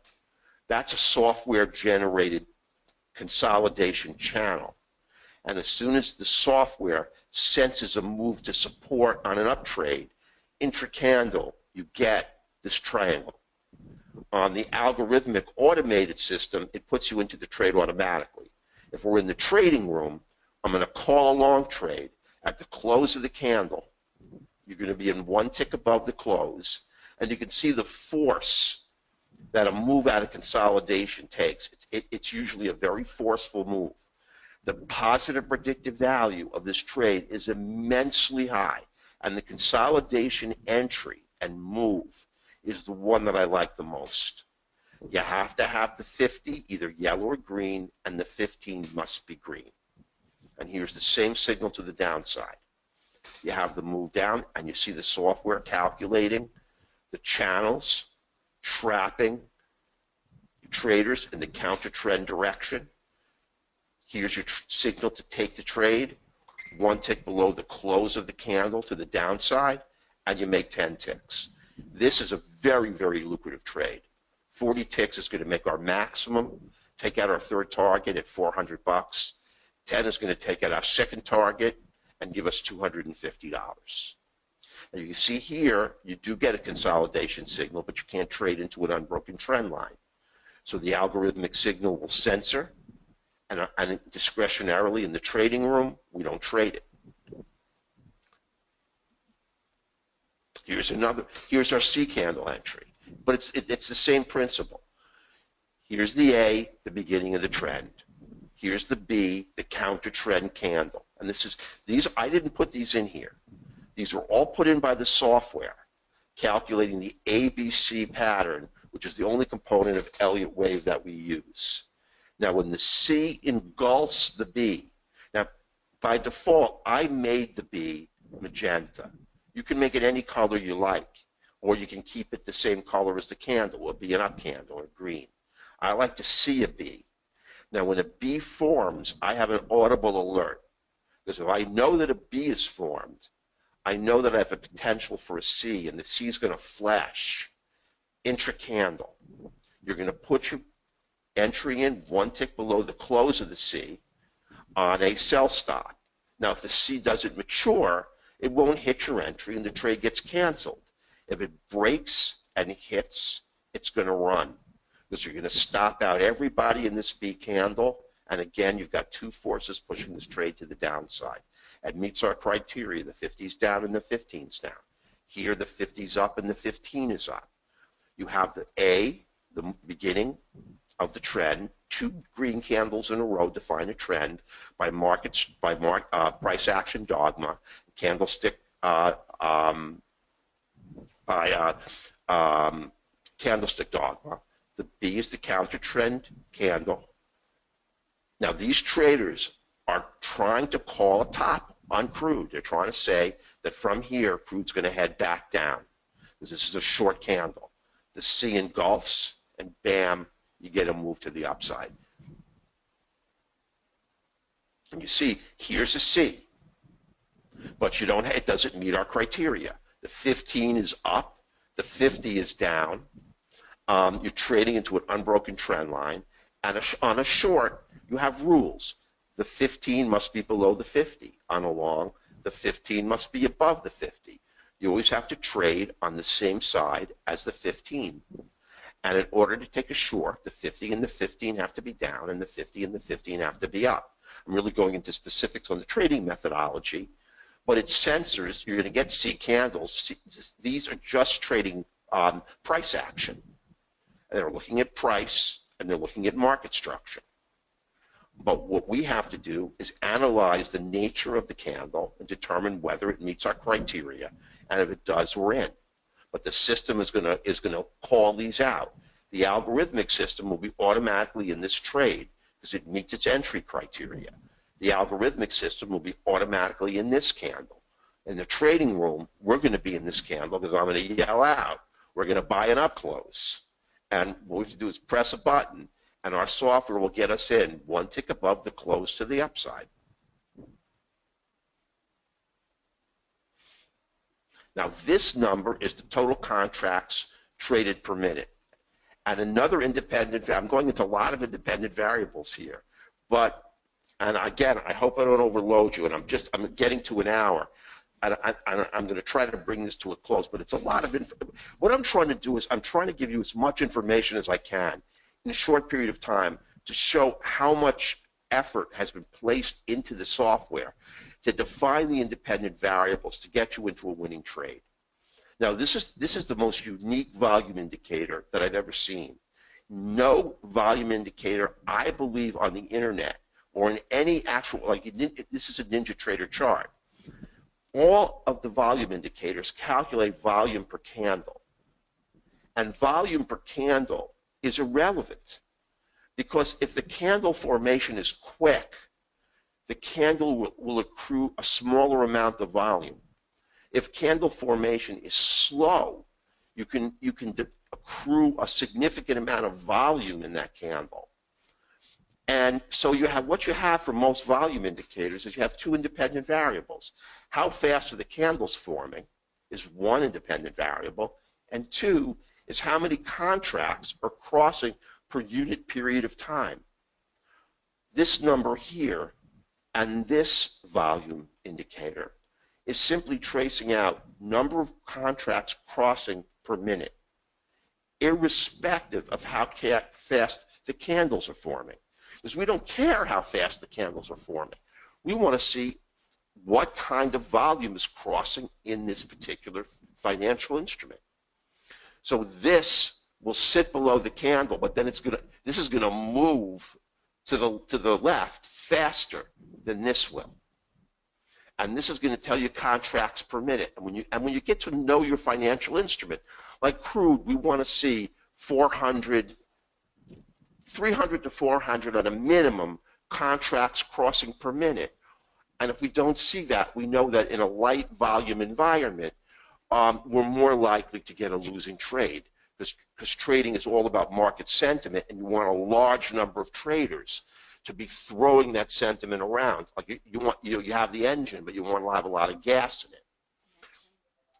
That's a software-generated consolidation channel. And as soon as the software senses a move to support on an uptrade, intra-candle, you get this triangle. On the algorithmic automated system, it puts you into the trade automatically. If we're in the trading room, I'm going to call a long trade. At the close of the candle, you're going to be in one tick above the close, and you can see the force that a move out of consolidation takes. It's usually a very forceful move. The positive predictive value of this trade is immensely high, and the consolidation entry and move is the one that I like the most. You have to have the 50, either yellow or green, and the 15 must be green. And here's the same signal to the downside. You have the move down, and you see the software calculating the channels, trapping traders in the counter trend direction. Here's your signal to take the trade, one tick below the close of the candle to the downside, and you make 10 ticks. This is a very, very lucrative trade. 40 ticks is going to make our maximum, take out our third target at $400. 10 is going to take out our second target and give us $250. Now you see here, you do get a consolidation signal, but you can't trade into an unbroken trend line. So the algorithmic signal will censor, and discretionarily in the trading room, we don't trade it. Here's our C candle entry, but it's the same principle. Here's the A, the beginning of the trend. Here's the B, the counter trend candle. And these I didn't put these in here. These were all put in by the software, calculating the ABC pattern, which is the only component of Elliott wave that we use. Now, when the C engulfs the B, now by default, I made the B magenta. You can make it any color you like, or you can keep it the same color as the candle. It'll be an up candle or green. I like to see a B. Now, when a B forms, I have an audible alert, because if I know that a B is formed, I know that I have a potential for a C, and the C is going to flash intra-candle. You're going to put your entry in one tick below the close of the C on a sell stop. Now, if the C doesn't mature, it won't hit your entry and the trade gets canceled. If it breaks and hits, it's going to run, because you're going to stop out everybody in this B candle, and again, you've got two forces pushing this trade to the downside. It meets our criteria. The 50's down and the 15's down. Here, the 50's up and the 15 is up. You have the A, the beginning of the trend, two green candles in a row define a trend by price action dogma, candlestick candlestick dogma. The B is the counter trend candle. Now these traders are trying to call a top on crude. They're trying to say that from here crude's going to head back down, because this is a short candle. The C engulfs, and bam, you get a move to the upside. And you see, here's a C, but it doesn't meet our criteria. The 15 is up, the 50 is down. You're trading into an unbroken trend line, and on a short, you have rules. The 15 must be below the 50. On a long, the 15 must be above the 50. You always have to trade on the same side as the 15. And in order to take a short, the 50 and the 15 have to be down, and the 50 and the 15 have to be up. I'm really going into specifics on the trading methodology, but it censors. You're going to get C candles. These are just trading price action. And they're looking at price, and they're looking at market structure. But what we have to do is analyze the nature of the candle and determine whether it meets our criteria. And if it does, we're in. But the system is going to call these out. The algorithmic system will be automatically in this trade because it meets its entry criteria. The algorithmic system will be automatically in this candle. In the trading room, we're going to be in this candle because I'm going to yell out. We're going to buy an up close. And what we have to do is press a button, and our software will get us in one tick above the close to the upside. Now, this number is the total contracts traded per minute. And another independent, I'm going into a lot of independent variables here, and again, I hope I don't overload you, and I'm getting to an hour. I'm going to try to bring this to a close, but it's a lot of what I'm trying to do is I'm trying to give you as much information as I can in a short period of time to show how much effort has been placed into the software to define the independent variables to get you into a winning trade. Now, this is the most unique volume indicator that I've ever seen. No volume indicator, I believe, on the internet or in any actual, like this is a NinjaTrader chart. All of the volume indicators calculate volume per candle. And volume per candle is irrelevant because if the candle formation is quick, the candle will accrue a smaller amount of volume. If candle formation is slow, you can accrue a significant amount of volume in that candle. And so you have what you have for most volume indicators is you have two independent variables. How fast are the candles forming is one independent variable, and two is how many contracts are crossing per unit period of time. This number here and this volume indicator is simply tracing out number of contracts crossing per minute, irrespective of how fast the candles are forming. Because we don't care how fast the candles are forming. We want to see what kind of volume is crossing in this particular financial instrument. So this will sit below the candle, but then this is going to move to the left faster than this will. And this is going to tell you contracts per minute. And when you get to know your financial instrument, like crude, we want to see 300 to 400 on a minimum contracts crossing per minute. And if we don't see that, we know that in a light volume environment, we're more likely to get a losing trade because trading is all about market sentiment, and you want a large number of traders to be throwing that sentiment around. Like you have the engine, but you want to have a lot of gas in it.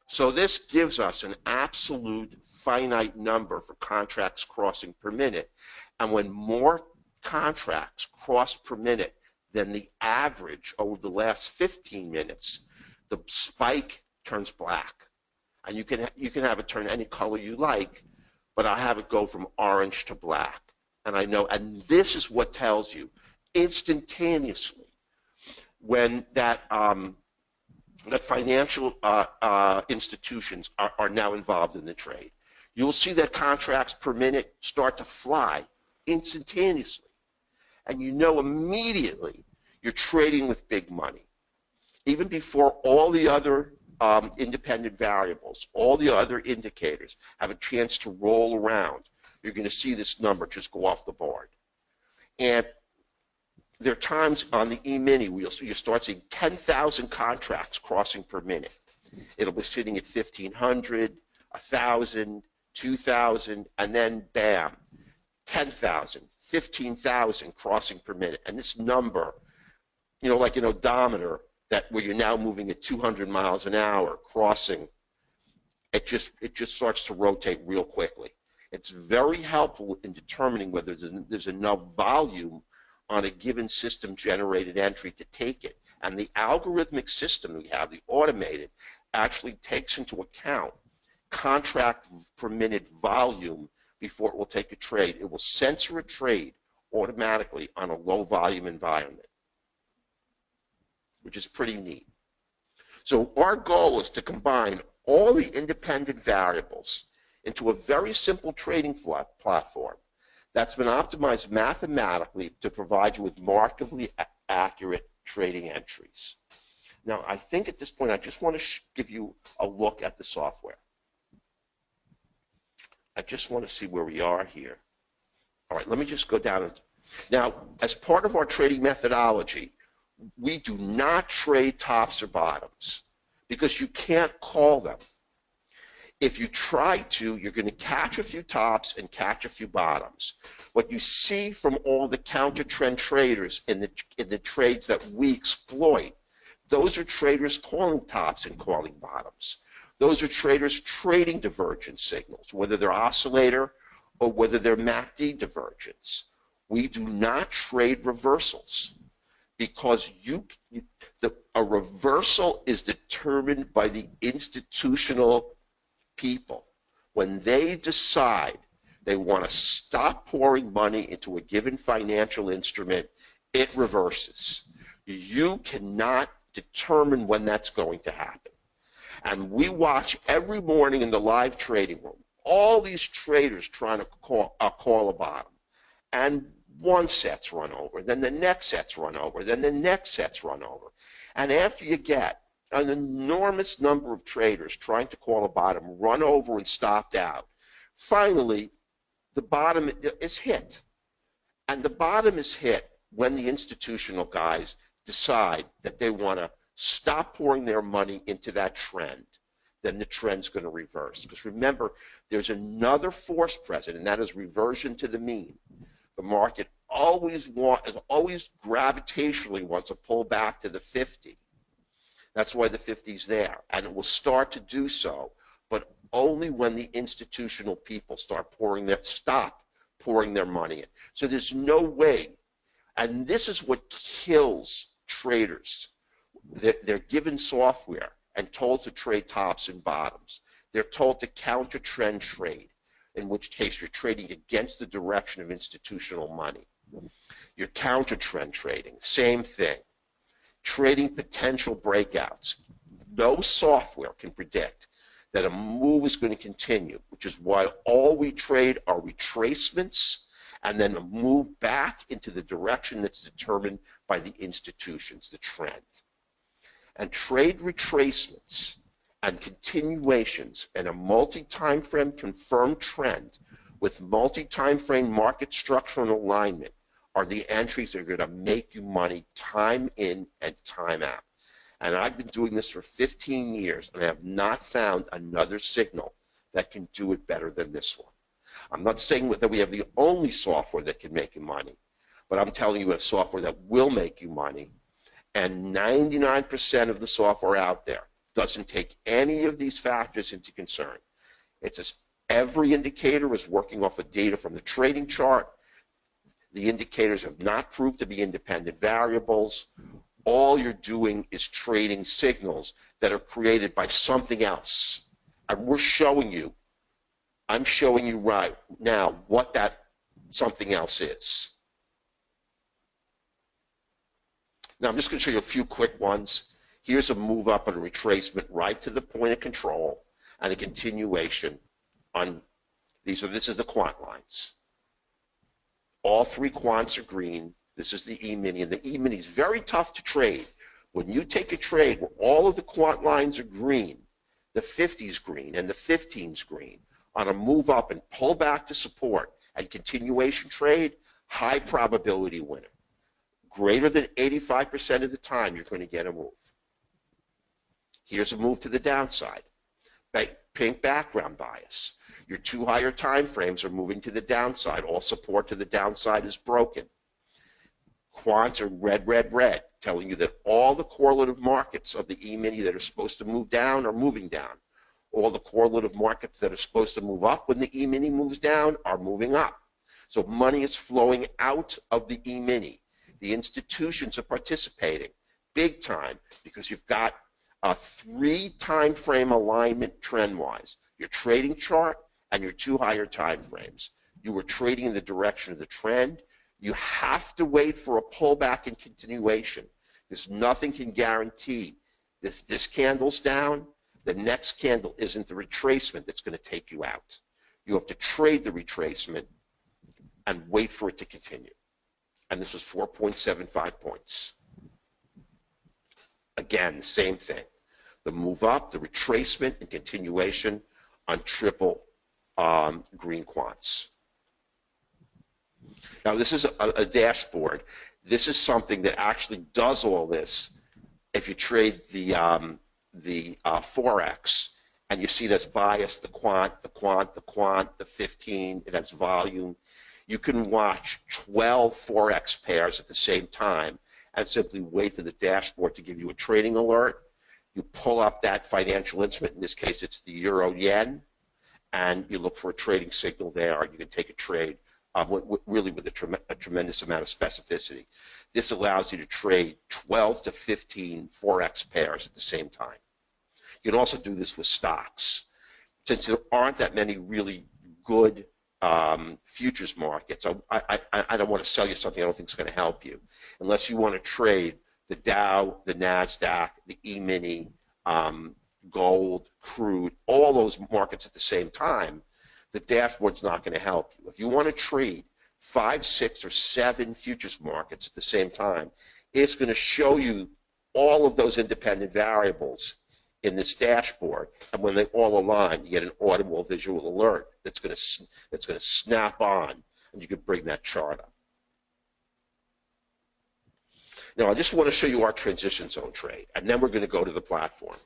So this gives us an absolute finite number for contracts crossing per minute. And when more contracts cross per minute than the average over the last 15 minutes, the spike turns black. And you can have it turn any color you like, but I have it go from orange to black. And I know, and this is what tells you instantaneously when that financial institutions are now involved in the trade. You'll see that contracts per minute start to fly instantaneously. And you know immediately you're trading with big money. Even before all the other independent variables, all the other indicators have a chance to roll around, you're going to see this number just go off the board. And there are times on the E-mini where you start seeing 10,000 contracts crossing per minute. It'll be sitting at 1,500, 1,000, 2,000, and then bam, 10,000, 15,000 crossing per minute. And this number, like an odometer, where you're now moving at 200 miles an hour, crossing, it just starts to rotate real quickly. It's very helpful in determining whether there's enough volume on a given system-generated entry to take it. And the algorithmic system we have, the automated, actually takes into account contract per minute volume before it will take a trade. It will censor a trade automatically on a low volume environment, which is pretty neat. So our goal is to combine all the independent variables into a very simple trading platform that's been optimized mathematically to provide you with markedly accurate trading entries. Now, I think at this point, I just want to give you a look at the software. I just want to see where we are here. All right, let me just go down. Now, as part of our trading methodology, we do not trade tops or bottoms because you can't call them. If you try to, you're going to catch a few tops and catch a few bottoms. What you see from all the counter trend traders in the trades that we exploit, those are traders calling tops and calling bottoms. Those are traders trading divergence signals, whether they're oscillator or whether they're MACD divergence. We do not trade reversals because A reversal is determined by the institutional people. When they decide they want to stop pouring money into a given financial instrument, it reverses. You cannot determine when that's going to happen. And we watch every morning in the live trading room, all these traders trying to call a bottom. And one set's run over, then the next set's run over, then the next set's run over. And after you get an enormous number of traders trying to call a bottom, run over and stopped out, finally, the bottom is hit. And the bottom is hit when the institutional guys decide that they want to stop pouring their money into that trend. Then the trend's going to reverse. Because remember, there's another force present, and that is reversion to the mean. The market always gravitationally wants to pull back to the 50. That's why the 50 is there. And it will start to do so, but only when the institutional people stop pouring their money in. So there's no way. And this is what kills traders. They're given software and told to trade tops and bottoms. They're told to counter trend trade, in which case you're trading against the direction of institutional money. You're counter trend trading, same thing. Trading potential breakouts. No software can predict that a move is going to continue, which is why all we trade are retracements and then a move back into the direction that's determined by the institutions, the trend. And trade retracements and continuations in a multi-time frame confirmed trend with multi-time frame market structure and alignment are the entries that are going to make you money time in and time out. And I've been doing this for 15 years, and I have not found another signal that can do it better than this one. I'm not saying that we have the only software that can make you money, but I'm telling you we have software that will make you money, and 99% of the software out there doesn't take any of these factors into concern. It's as every indicator is working off of data from the trading chart. The indicators have not proved to be independent variables. All you're doing is trading signals that are created by something else. And we're showing you, I'm showing you right now what that something else is. Now I'm just going to show you a few quick ones. Here's a move up and a retracement right to the point of control and a continuation on these. This is the quant lines. All three quants are green. This is the E-mini, and the E-mini is very tough to trade. When you take a trade where all of the quant lines are green, the 50 is green and the 15 is green, on a move up and pull back to support and continuation trade, high probability winner. Greater than 85% of the time, you're going to get a move. Here's a move to the downside. Pink background bias. Your two higher time frames are moving to the downside. All support to the downside is broken. Quants are red, red, red, telling you that all the correlative markets of the E-mini that are supposed to move down are moving down. All the correlative markets that are supposed to move up when the E-mini moves down are moving up. So money is flowing out of the E-mini. The institutions are participating big time because you've got a 3 time frame alignment trend-wise. Your trading chart and your 2 higher time frames. You were trading in the direction of the trend. You have to wait for a pullback and continuation because nothing can guarantee if this candle's down, the next candle isn't the retracement that's going to take you out. You have to trade the retracement and wait for it to continue. And this was 4.75 points. Again, the same thing. The move up, the retracement, and continuation on triple green quants. Now, this is a dashboard. This is something that actually does all this. If you trade the Forex, and you see that's bias, the quant, the 15, it has volume. You can watch 12 Forex pairs at the same time and simply wait for the dashboard to give you a trading alert. You pull up that financial instrument, in this case it's the euro yen, and you look for a trading signal there. You can take a trade really with a tremendous amount of specificity. This allows you to trade 12 to 15 Forex pairs at the same time. You can also do this with stocks. Since there aren't that many really good futures markets, I don't want to sell you something I don't think is going to help you. Unless you want to trade the Dow, the NASDAQ, the E-mini, gold, crude, all those markets at the same time, the dashboard's not going to help you. If you want to trade 5, 6, or 7 futures markets at the same time, it's going to show you all of those independent variables in this dashboard, and when they all align, you get an audible visual alert that's going to snap on, and you can bring that chart up. Now, I just want to show you our transition zone trade, and then we're going to go to the platform.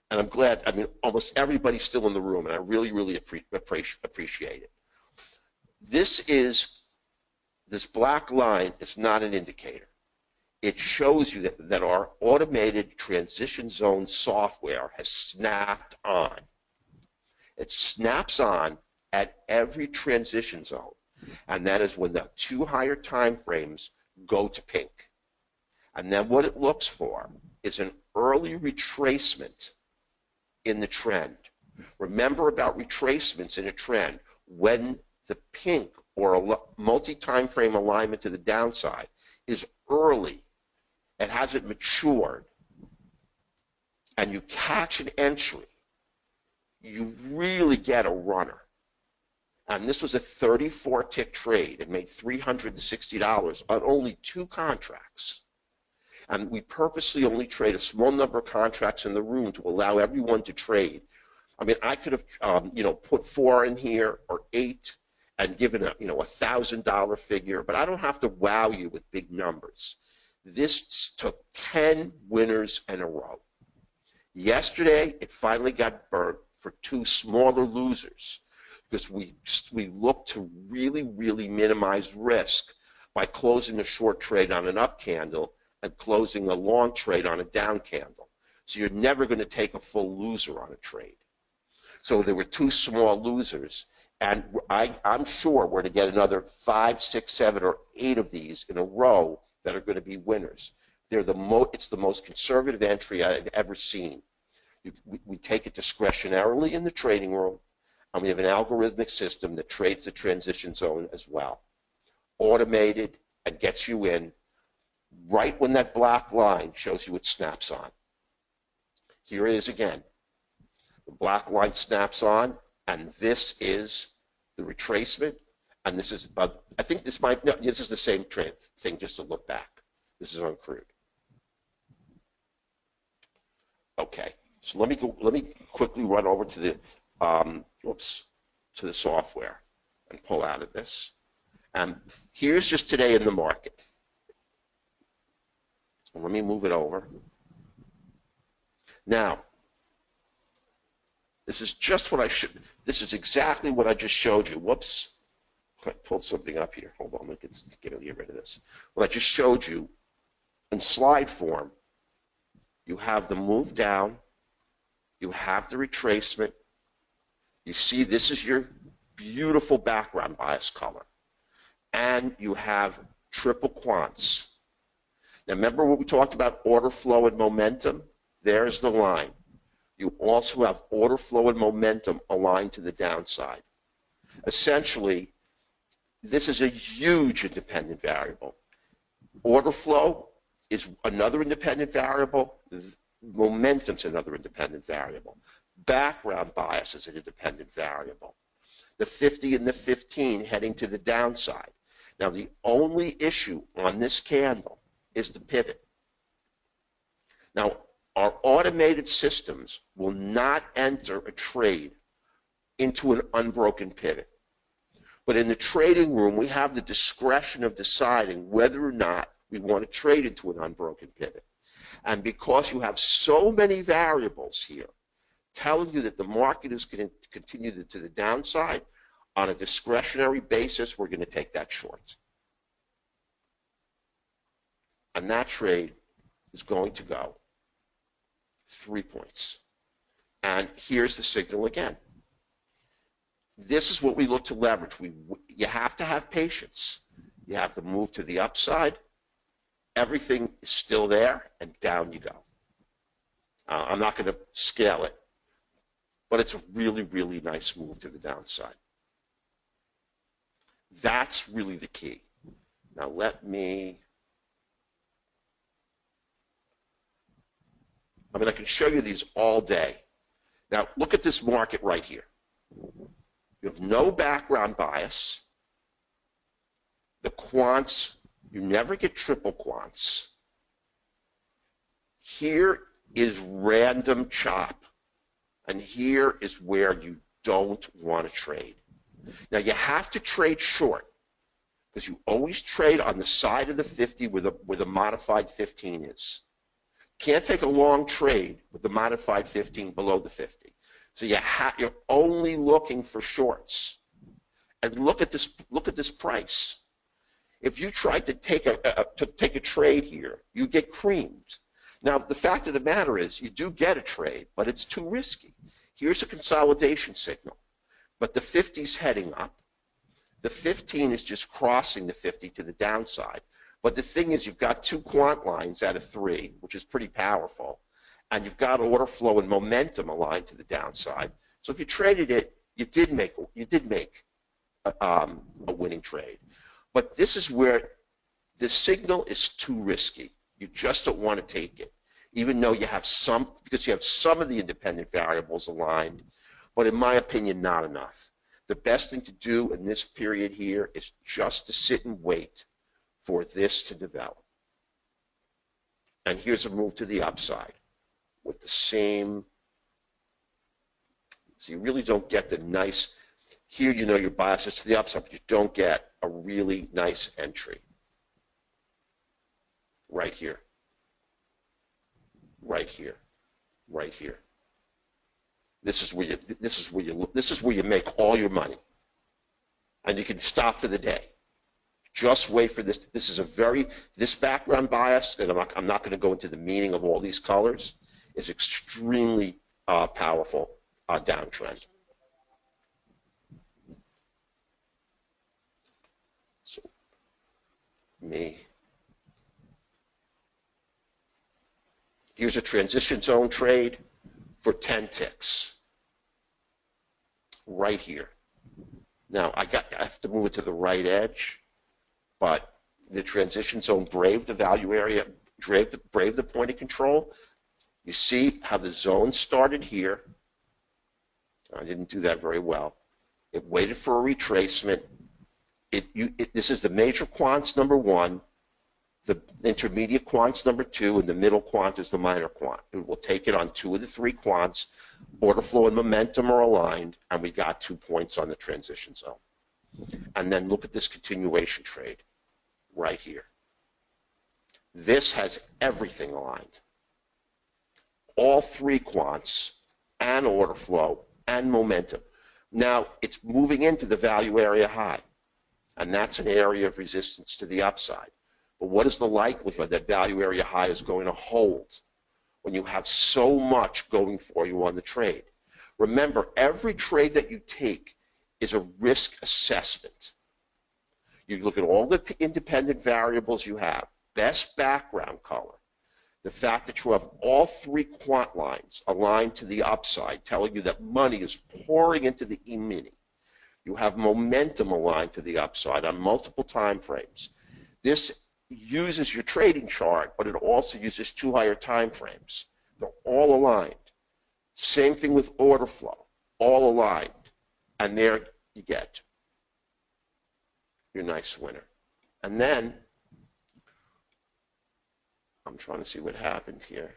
And I'm glad, I mean, almost everybody's still in the room, and I really, really appreciate it. This black line is not an indicator. It shows you that our automated transition zone software has snapped on. It snaps on at every transition zone, and that is when the 2 higher time frames go to pink. And then what it looks for is an early retracement in the trend. Remember about retracements in a trend. When the pink or a multi-time frame alignment to the downside is early, it hasn't matured, and you catch an entry, you really get a runner. And this was a 34-tick trade. It made $360 on only 2 contracts. And we purposely only trade a small number of contracts in the room to allow everyone to trade. I mean, I could have, put 4 in here or 8 and given a, $1,000 figure, but I don't have to wow you with big numbers. This took 10 winners in a row. Yesterday, it finally got burnt for 2 smaller losers because we looked to really, really minimize risk by closing a short trade on an up candle and closing a long trade on a down candle. So you're never going to take a full loser on a trade. So there were 2 small losers, and I'm sure we're going to get another 5, 6, 7, or 8 of these in a row that are going to be winners. It's the most conservative entry I've ever seen. We take it discretionarily in the trading room, and we have an algorithmic system that trades the transition zone as well. Automated, and gets you in right when that black line shows you it snaps on. Here it is again. The black line snaps on, and this is the retracement. And this is, I think this is the same thing, just to look back. This is on crude. Okay, so let me quickly run over to the, to the software and pull out of this. Here's just today in the market. So let me move it over. Now, this is just what this is exactly what I just showed you. Whoops. I pulled something up here. Hold on, let me get rid of this. What I just showed you in slide form, you have the move down, you have the retracement, you see this is your beautiful background bias color, and you have triple quants. Now remember what we talked about, order flow and momentum? There's the line. You also have order flow and momentum aligned to the downside. Essentially, this is a huge independent variable. Order flow is another independent variable. Momentum's another independent variable. Background bias is an independent variable. The 50 and the 15 heading to the downside. Now, the only issue on this candle is the pivot. Now, our automated systems will not enter a trade into an unbroken pivot. But in the trading room, we have the discretion of deciding whether or not we want to trade into an unbroken pivot. And because you have so many variables here telling you that the market is going to continue to the downside, on a discretionary basis, we're going to take that short. And that trade is going to go 3 points. And here's the signal again. This is what we look to leverage. you have to have patience. You have to move to the upside. Everything is still there, and down you go. I'm not going to scale it, but it's a really, really nice move to the downside. That's really the key. Now I can show you these all day. Now, look at this market right here. You have no background bias. The quants, you never get triple quants. Here is random chop. And here is where you don't want to trade. Now, you have to trade short because you always trade on the side of the 50 where the modified 15 is. Can't take a long trade with the modified 15 below the 50. So you're only looking for shorts. And look at this price. If you try to take a trade here, you get creamed. Now, the fact of the matter is you do get a trade, but it's too risky. Here's a consolidation signal. But the 50's heading up. The 15 is just crossing the 50 to the downside. But the thing is, you've got 2 quant lines out of 3, which is pretty powerful. And you've got order flow and momentum aligned to the downside. So if you traded it, you did make a winning trade. But this is where the signal is too risky. You just don't want to take it, even though you have some, because you have some of the independent variables aligned, but in my opinion, not enough. The best thing to do in this period here is just to sit and wait for this to develop. And here's a move to the upside with the same. So you really don't get the nice, here you know your bias is to the upside, but you don't get a really nice entry. Right here. Right here. Right here. This is where you make all your money. And you can stop for the day. Just wait for this. This is this background bias, and I'm not going to go into the meaning of all these colors, is extremely powerful downtrend. So, here's a transition zone trade for 10 ticks. Right here. Now, I have to move it to the right edge, but the transition zone braved the value area, braved the point of control. You see how the zone started here. I didn't do that very well. It waited for a retracement. This is the major quants number 1, the intermediate quants number 2, and the middle quant is the minor quant. It will take it on 2 of the 3 quants. Order flow and momentum are aligned, and we got 2 points on the transition zone. And then look at this continuation trade right here. This has everything aligned. All 3 quants and order flow and momentum. Now, it's moving into the value area high, and that's an area of resistance to the upside. But what is the likelihood that value area high is going to hold when you have so much going for you on the trade? Remember, every trade that you take is a risk assessment. You look at all the independent variables you have, best background color, the fact that you have all 3 quant lines aligned to the upside, telling you that money is pouring into the E-mini. You have momentum aligned to the upside on multiple time frames. This uses your trading chart, but it also uses 2 higher time frames. They're all aligned. Same thing with order flow, all aligned. And there you get your nice winner. And then, I'm trying to see what happened here.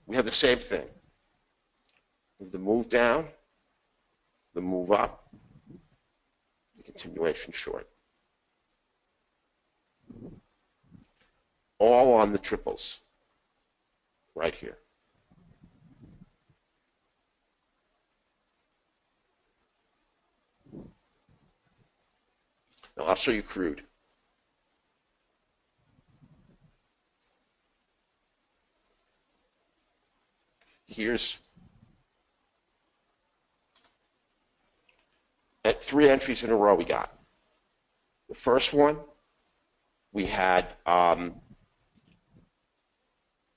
We have the same thing. The move down, the move up, the continuation short. All on the triples right here. Now I'll show you crude. Here's three entries in a row we got. The first one, we had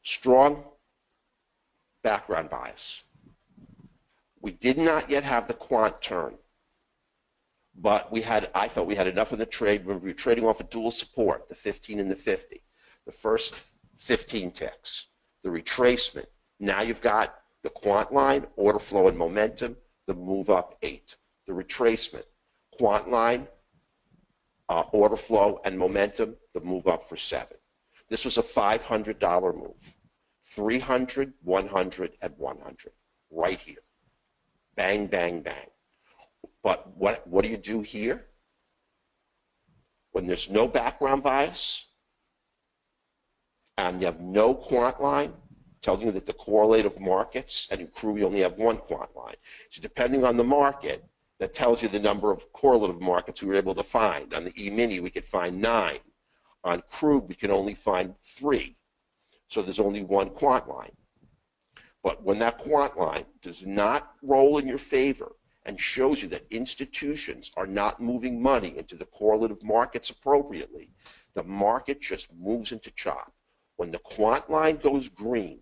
strong background bias. We did not yet have the quant turn, but I felt we had enough in the trade. Remember, we were trading off a dual support, the 15 and the 50. The first 15 ticks, the retracement. Now you've got the quant line, order flow and momentum, the move up 8. The retracement, quant line, order flow and momentum, the move up for 7. This was a $500 move. 300, 100, and 100, right here. Bang, bang, bang. But what do you do here? When there's no background bias and you have no quant line, telling you that the correlative markets, and in crude we only have one quant line. So depending on the market, that tells you the number of correlative markets we were able to find. On the E-mini, we could find 9. On crude, we can only find 3. So there's only one quant line. But when that quant line does not roll in your favor and shows you that institutions are not moving money into the correlative markets appropriately, the market just moves into chop. When the quant line goes green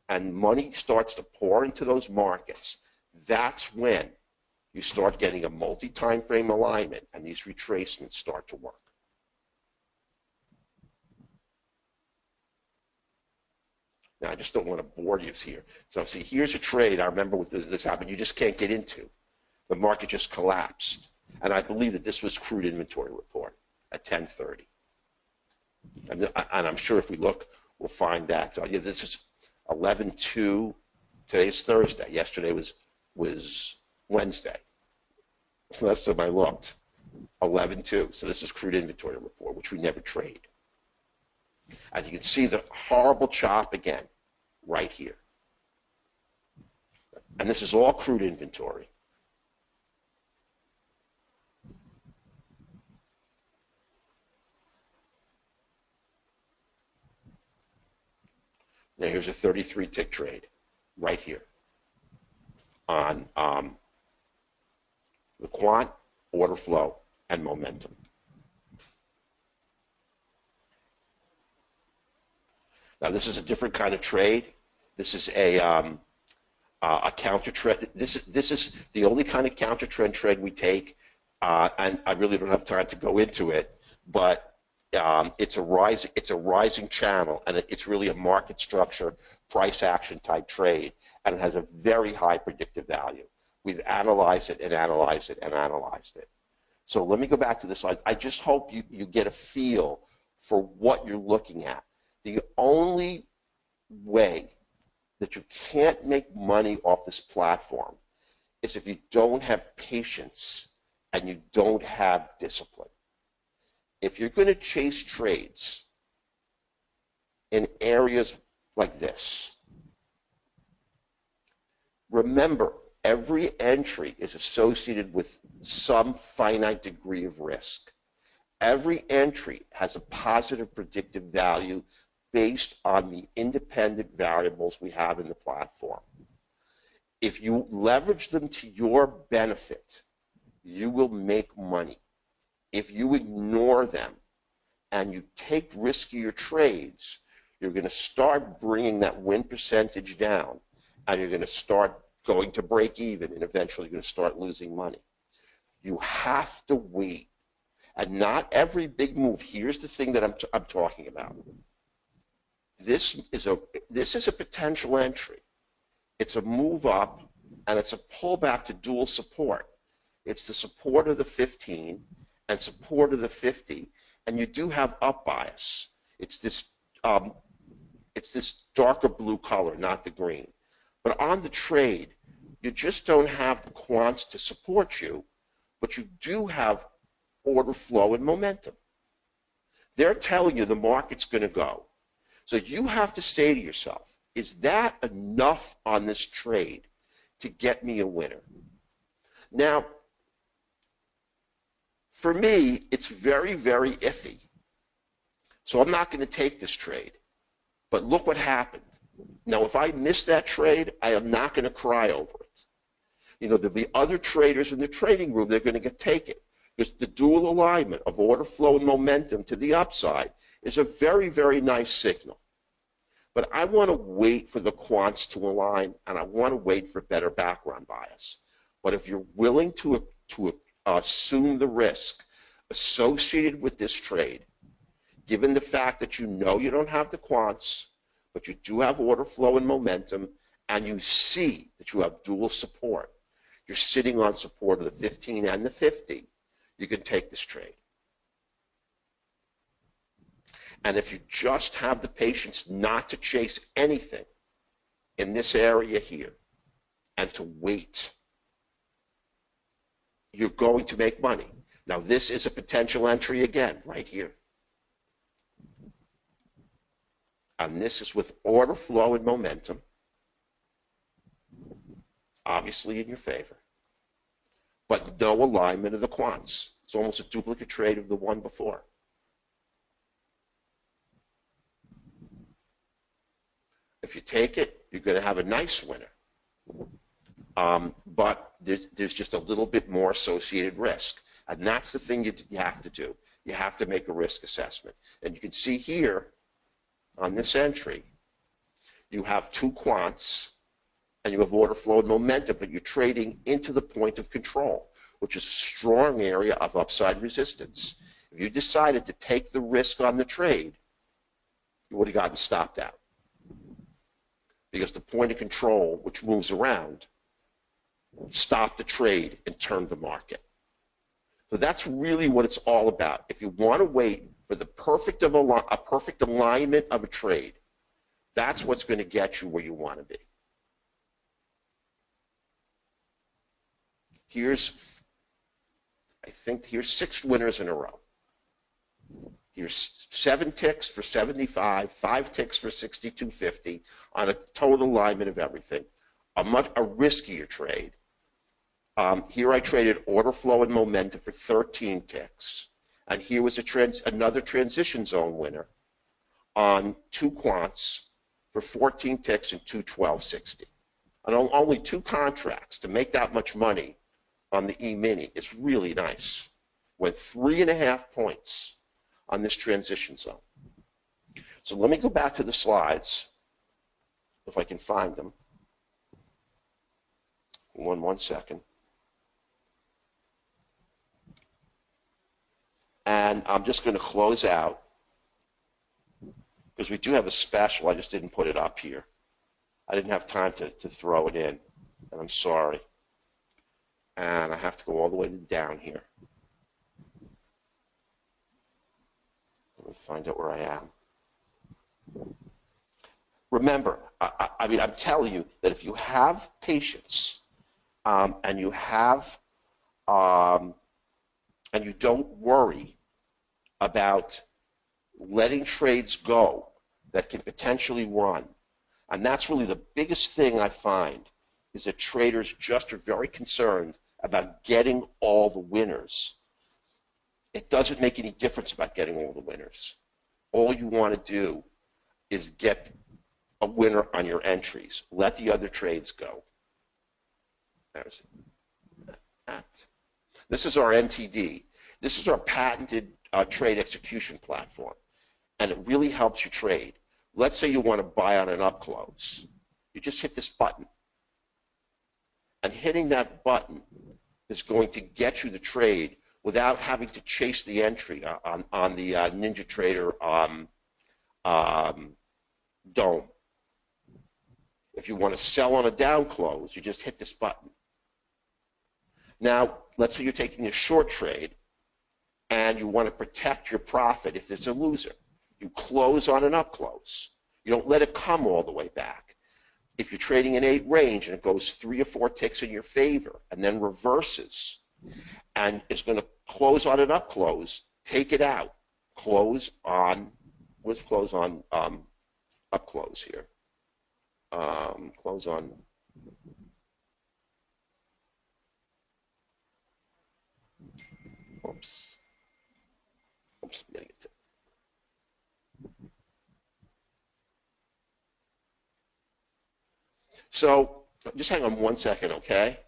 and money starts to pour into those markets, that's when you start getting a multi-time frame alignment and these retracements start to work. Now, I just don't want to bore you here. So see, here's a trade I remember with this happened. You just can't get into. The market just collapsed. And I believe that this was crude inventory report at 10:30. And I'm sure if we look, we'll find that. So, yeah, this is 11/2. Today's Thursday. Yesterday was Wednesday. Last time I looked, 11/2. So this is crude inventory report, which we never trade. And you can see the horrible chop again right here. And this is all crude inventory. Now here's a 33-tick trade right here on the quant, order flow, and momentum. Now this is a different kind of trade. This is a counter trend. This is the only kind of counter trend trade we take, and I really don't have time to go into it. But it's a rising channel, and it's really a market structure, price action type trade, and it has a very high predictive value. We've analyzed it and analyzed it and analyzed it. So let me go back to this slide. I just hope you get a feel for what you're looking at. The only way that you can't make money off this platform is if you don't have patience and you don't have discipline. If you're going to chase trades in areas like this, remember, every entry is associated with some finite degree of risk. Every entry has a positive predictive value based on the independent variables we have in the platform. If you leverage them to your benefit, you will make money. If you ignore them and you take riskier trades, you're going to start bringing that win percentage down, and you're going to start going to break even, and eventually you're going to start losing money. You have to wait. And not every big move. Here's the thing that I'm talking about. This is a potential entry. It's a move up, and it's a pullback to dual support. It's the support of the 15 and support of the 50, and you do have up bias. It's this darker blue color, not the green. But on the trade, you just don't have the quants to support you, but you do have order flow and momentum. They're telling you the market's going to go. So you have to say to yourself, is that enough on this trade to get me a winner? Now, for me, it's very, very iffy. So I'm not going to take this trade. But look what happened. Now, if I miss that trade, I am not going to cry over it. There'll be other traders in the trading room. They're going to take it because the dual alignment of order flow and momentum to the upside is a very, very nice signal. But I want to wait for the quants to align, and I want to wait for better background bias. But if you're willing to assume the risk associated with this trade, given the fact that you don't have the quants, but you do have order flow and momentum, and you see that you have dual support, you're sitting on support of the 15 and the 50, you can take this trade. And if you just have the patience not to chase anything in this area here and to wait, you're going to make money. Now, this is a potential entry again, right here. And this is with order flow and momentum, obviously in your favor, but no alignment of the quants. It's almost a duplicate trade of the one before. If you take it, you're going to have a nice winner. But there's just a little bit more associated risk. And that's the thing you have to do. You have to make a risk assessment. And you can see here on this entry, you have two quants and you have order flow and momentum, but you're trading into the point of control, which is a strong area of upside resistance. If you decided to take the risk on the trade, you would have gotten stopped out. Because the point of control, which moves around, stopped the trade and turned the market. So that's really what it's all about. If you want to wait for the perfect alignment of a trade, that's what's going to get you where you want to be. I think here's 6 winners in a row. Here's 7 ticks for 75, 5 ticks for 62.50 on a total alignment of everything. A riskier trade. Here I traded order flow and momentum for 13 ticks. And here was another transition zone winner on 2 quants for 14 ticks and 212.60. And only 2 contracts to make that much money on the E-mini is really nice. Went 3.5 points on this transition zone. So let me go back to the slides, if I can find them. One second. And I'm just going to close out, because we do have a special. I just didn't put it up here. I didn't have time to throw it in, and I'm sorry. And I have to go all the way down here. Let me find out where I am. Remember, I mean, I'm telling you that if you have patience and you have and you don't worry about letting trades go that can potentially run, and that's really the biggest thing I find, is that traders just are very concerned about getting all the winners. It doesn't make any difference about getting all the winners. All you want to do is get a winner on your entries. Let the other trades go. There's that. This is our NTD. This is our patented trade execution platform, and it really helps you trade. Let's say you want to buy on an up close. You just hit this button, and hitting that button is going to get you the trade without having to chase the entry on the NinjaTrader dome. If you want to sell on a down close, you just hit this button. Now, let's say you're taking a short trade and you want to protect your profit if it's a loser. You close on an up close. You don't let it come all the way back. If you're trading an 8 range and it goes 3 or 4 ticks in your favor and then reverses and is going to close on an up close, take it out. Close on, let's close on up close here. Close on. Oops. Oops, I'm getting it. So just hang on 1 second, okay?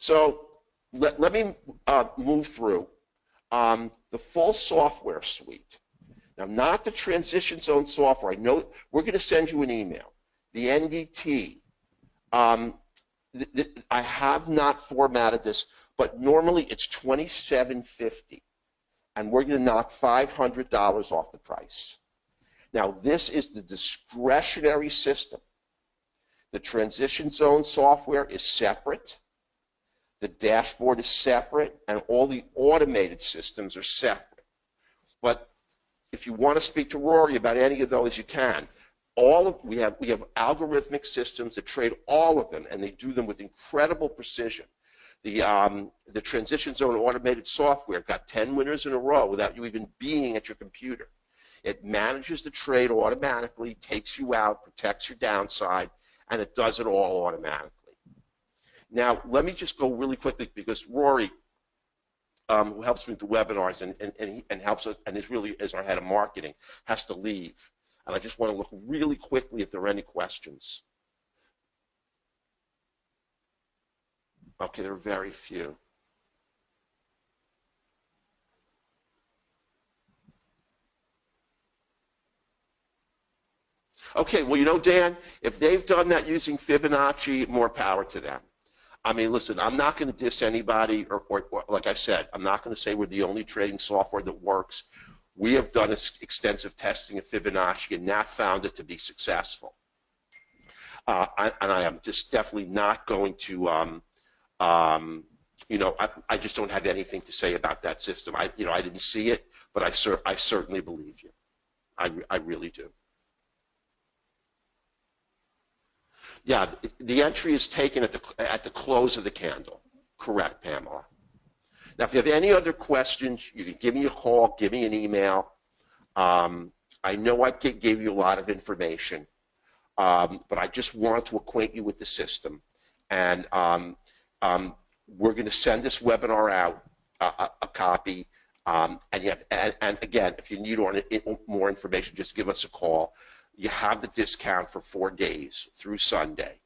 So let me move through the full software suite. Now, not the transition zone software. I know we're going to send you an email. The NDT, I have not formatted this, but normally it's $27.50, and we're going to knock $500 off the price. Now, this is the discretionary system. The transition zone software is separate. The dashboard is separate, and all the automated systems are separate. But if you want to speak to Rory about any of those, you can. We have algorithmic systems that trade all of them, and they do them with incredible precision. The transition zone automated software got 10 winners in a row without you even being at your computer. It manages the trade automatically, takes you out, protects your downside, and it does it all automatically. Now, let me just go really quickly, because Rory, who helps me with the webinars and helps us, and is our head of marketing, has to leave. And I just want to look really quickly if there are any questions. Okay, there are very few. Okay, well, you know, Dan, if they've done that using Fibonacci, more power to them. I mean, listen, I'm not going to diss anybody, or like I said, I'm not going to say we're the only trading software that works. We have done extensive testing of Fibonacci and not found it to be successful. And I am just definitely not going to, you know, I just don't have anything to say about that system. I didn't see it, but I certainly believe you. I really do. Yeah, the entry is taken at the close of the candle. Correct, Pamela. Now, if you have any other questions, you can give me a call, give me an email. I know I gave you a lot of information, but I just wanted to acquaint you with the system. And we're going to send this webinar out, a copy. And again, if you need more information, just give us a call. You have the discount for 4 days through Sunday,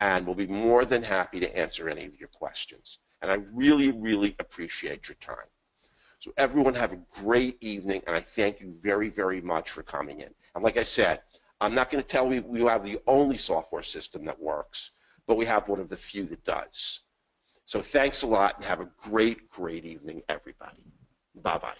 and we'll be more than happy to answer any of your questions. And I really, really appreciate your time. So everyone have a great evening, and I thank you very, very much for coming in. And like I said, I'm not going to tell you we have the only software system that works, but we have one of the few that does. So thanks a lot, and have a great, great evening, everybody. Bye-bye.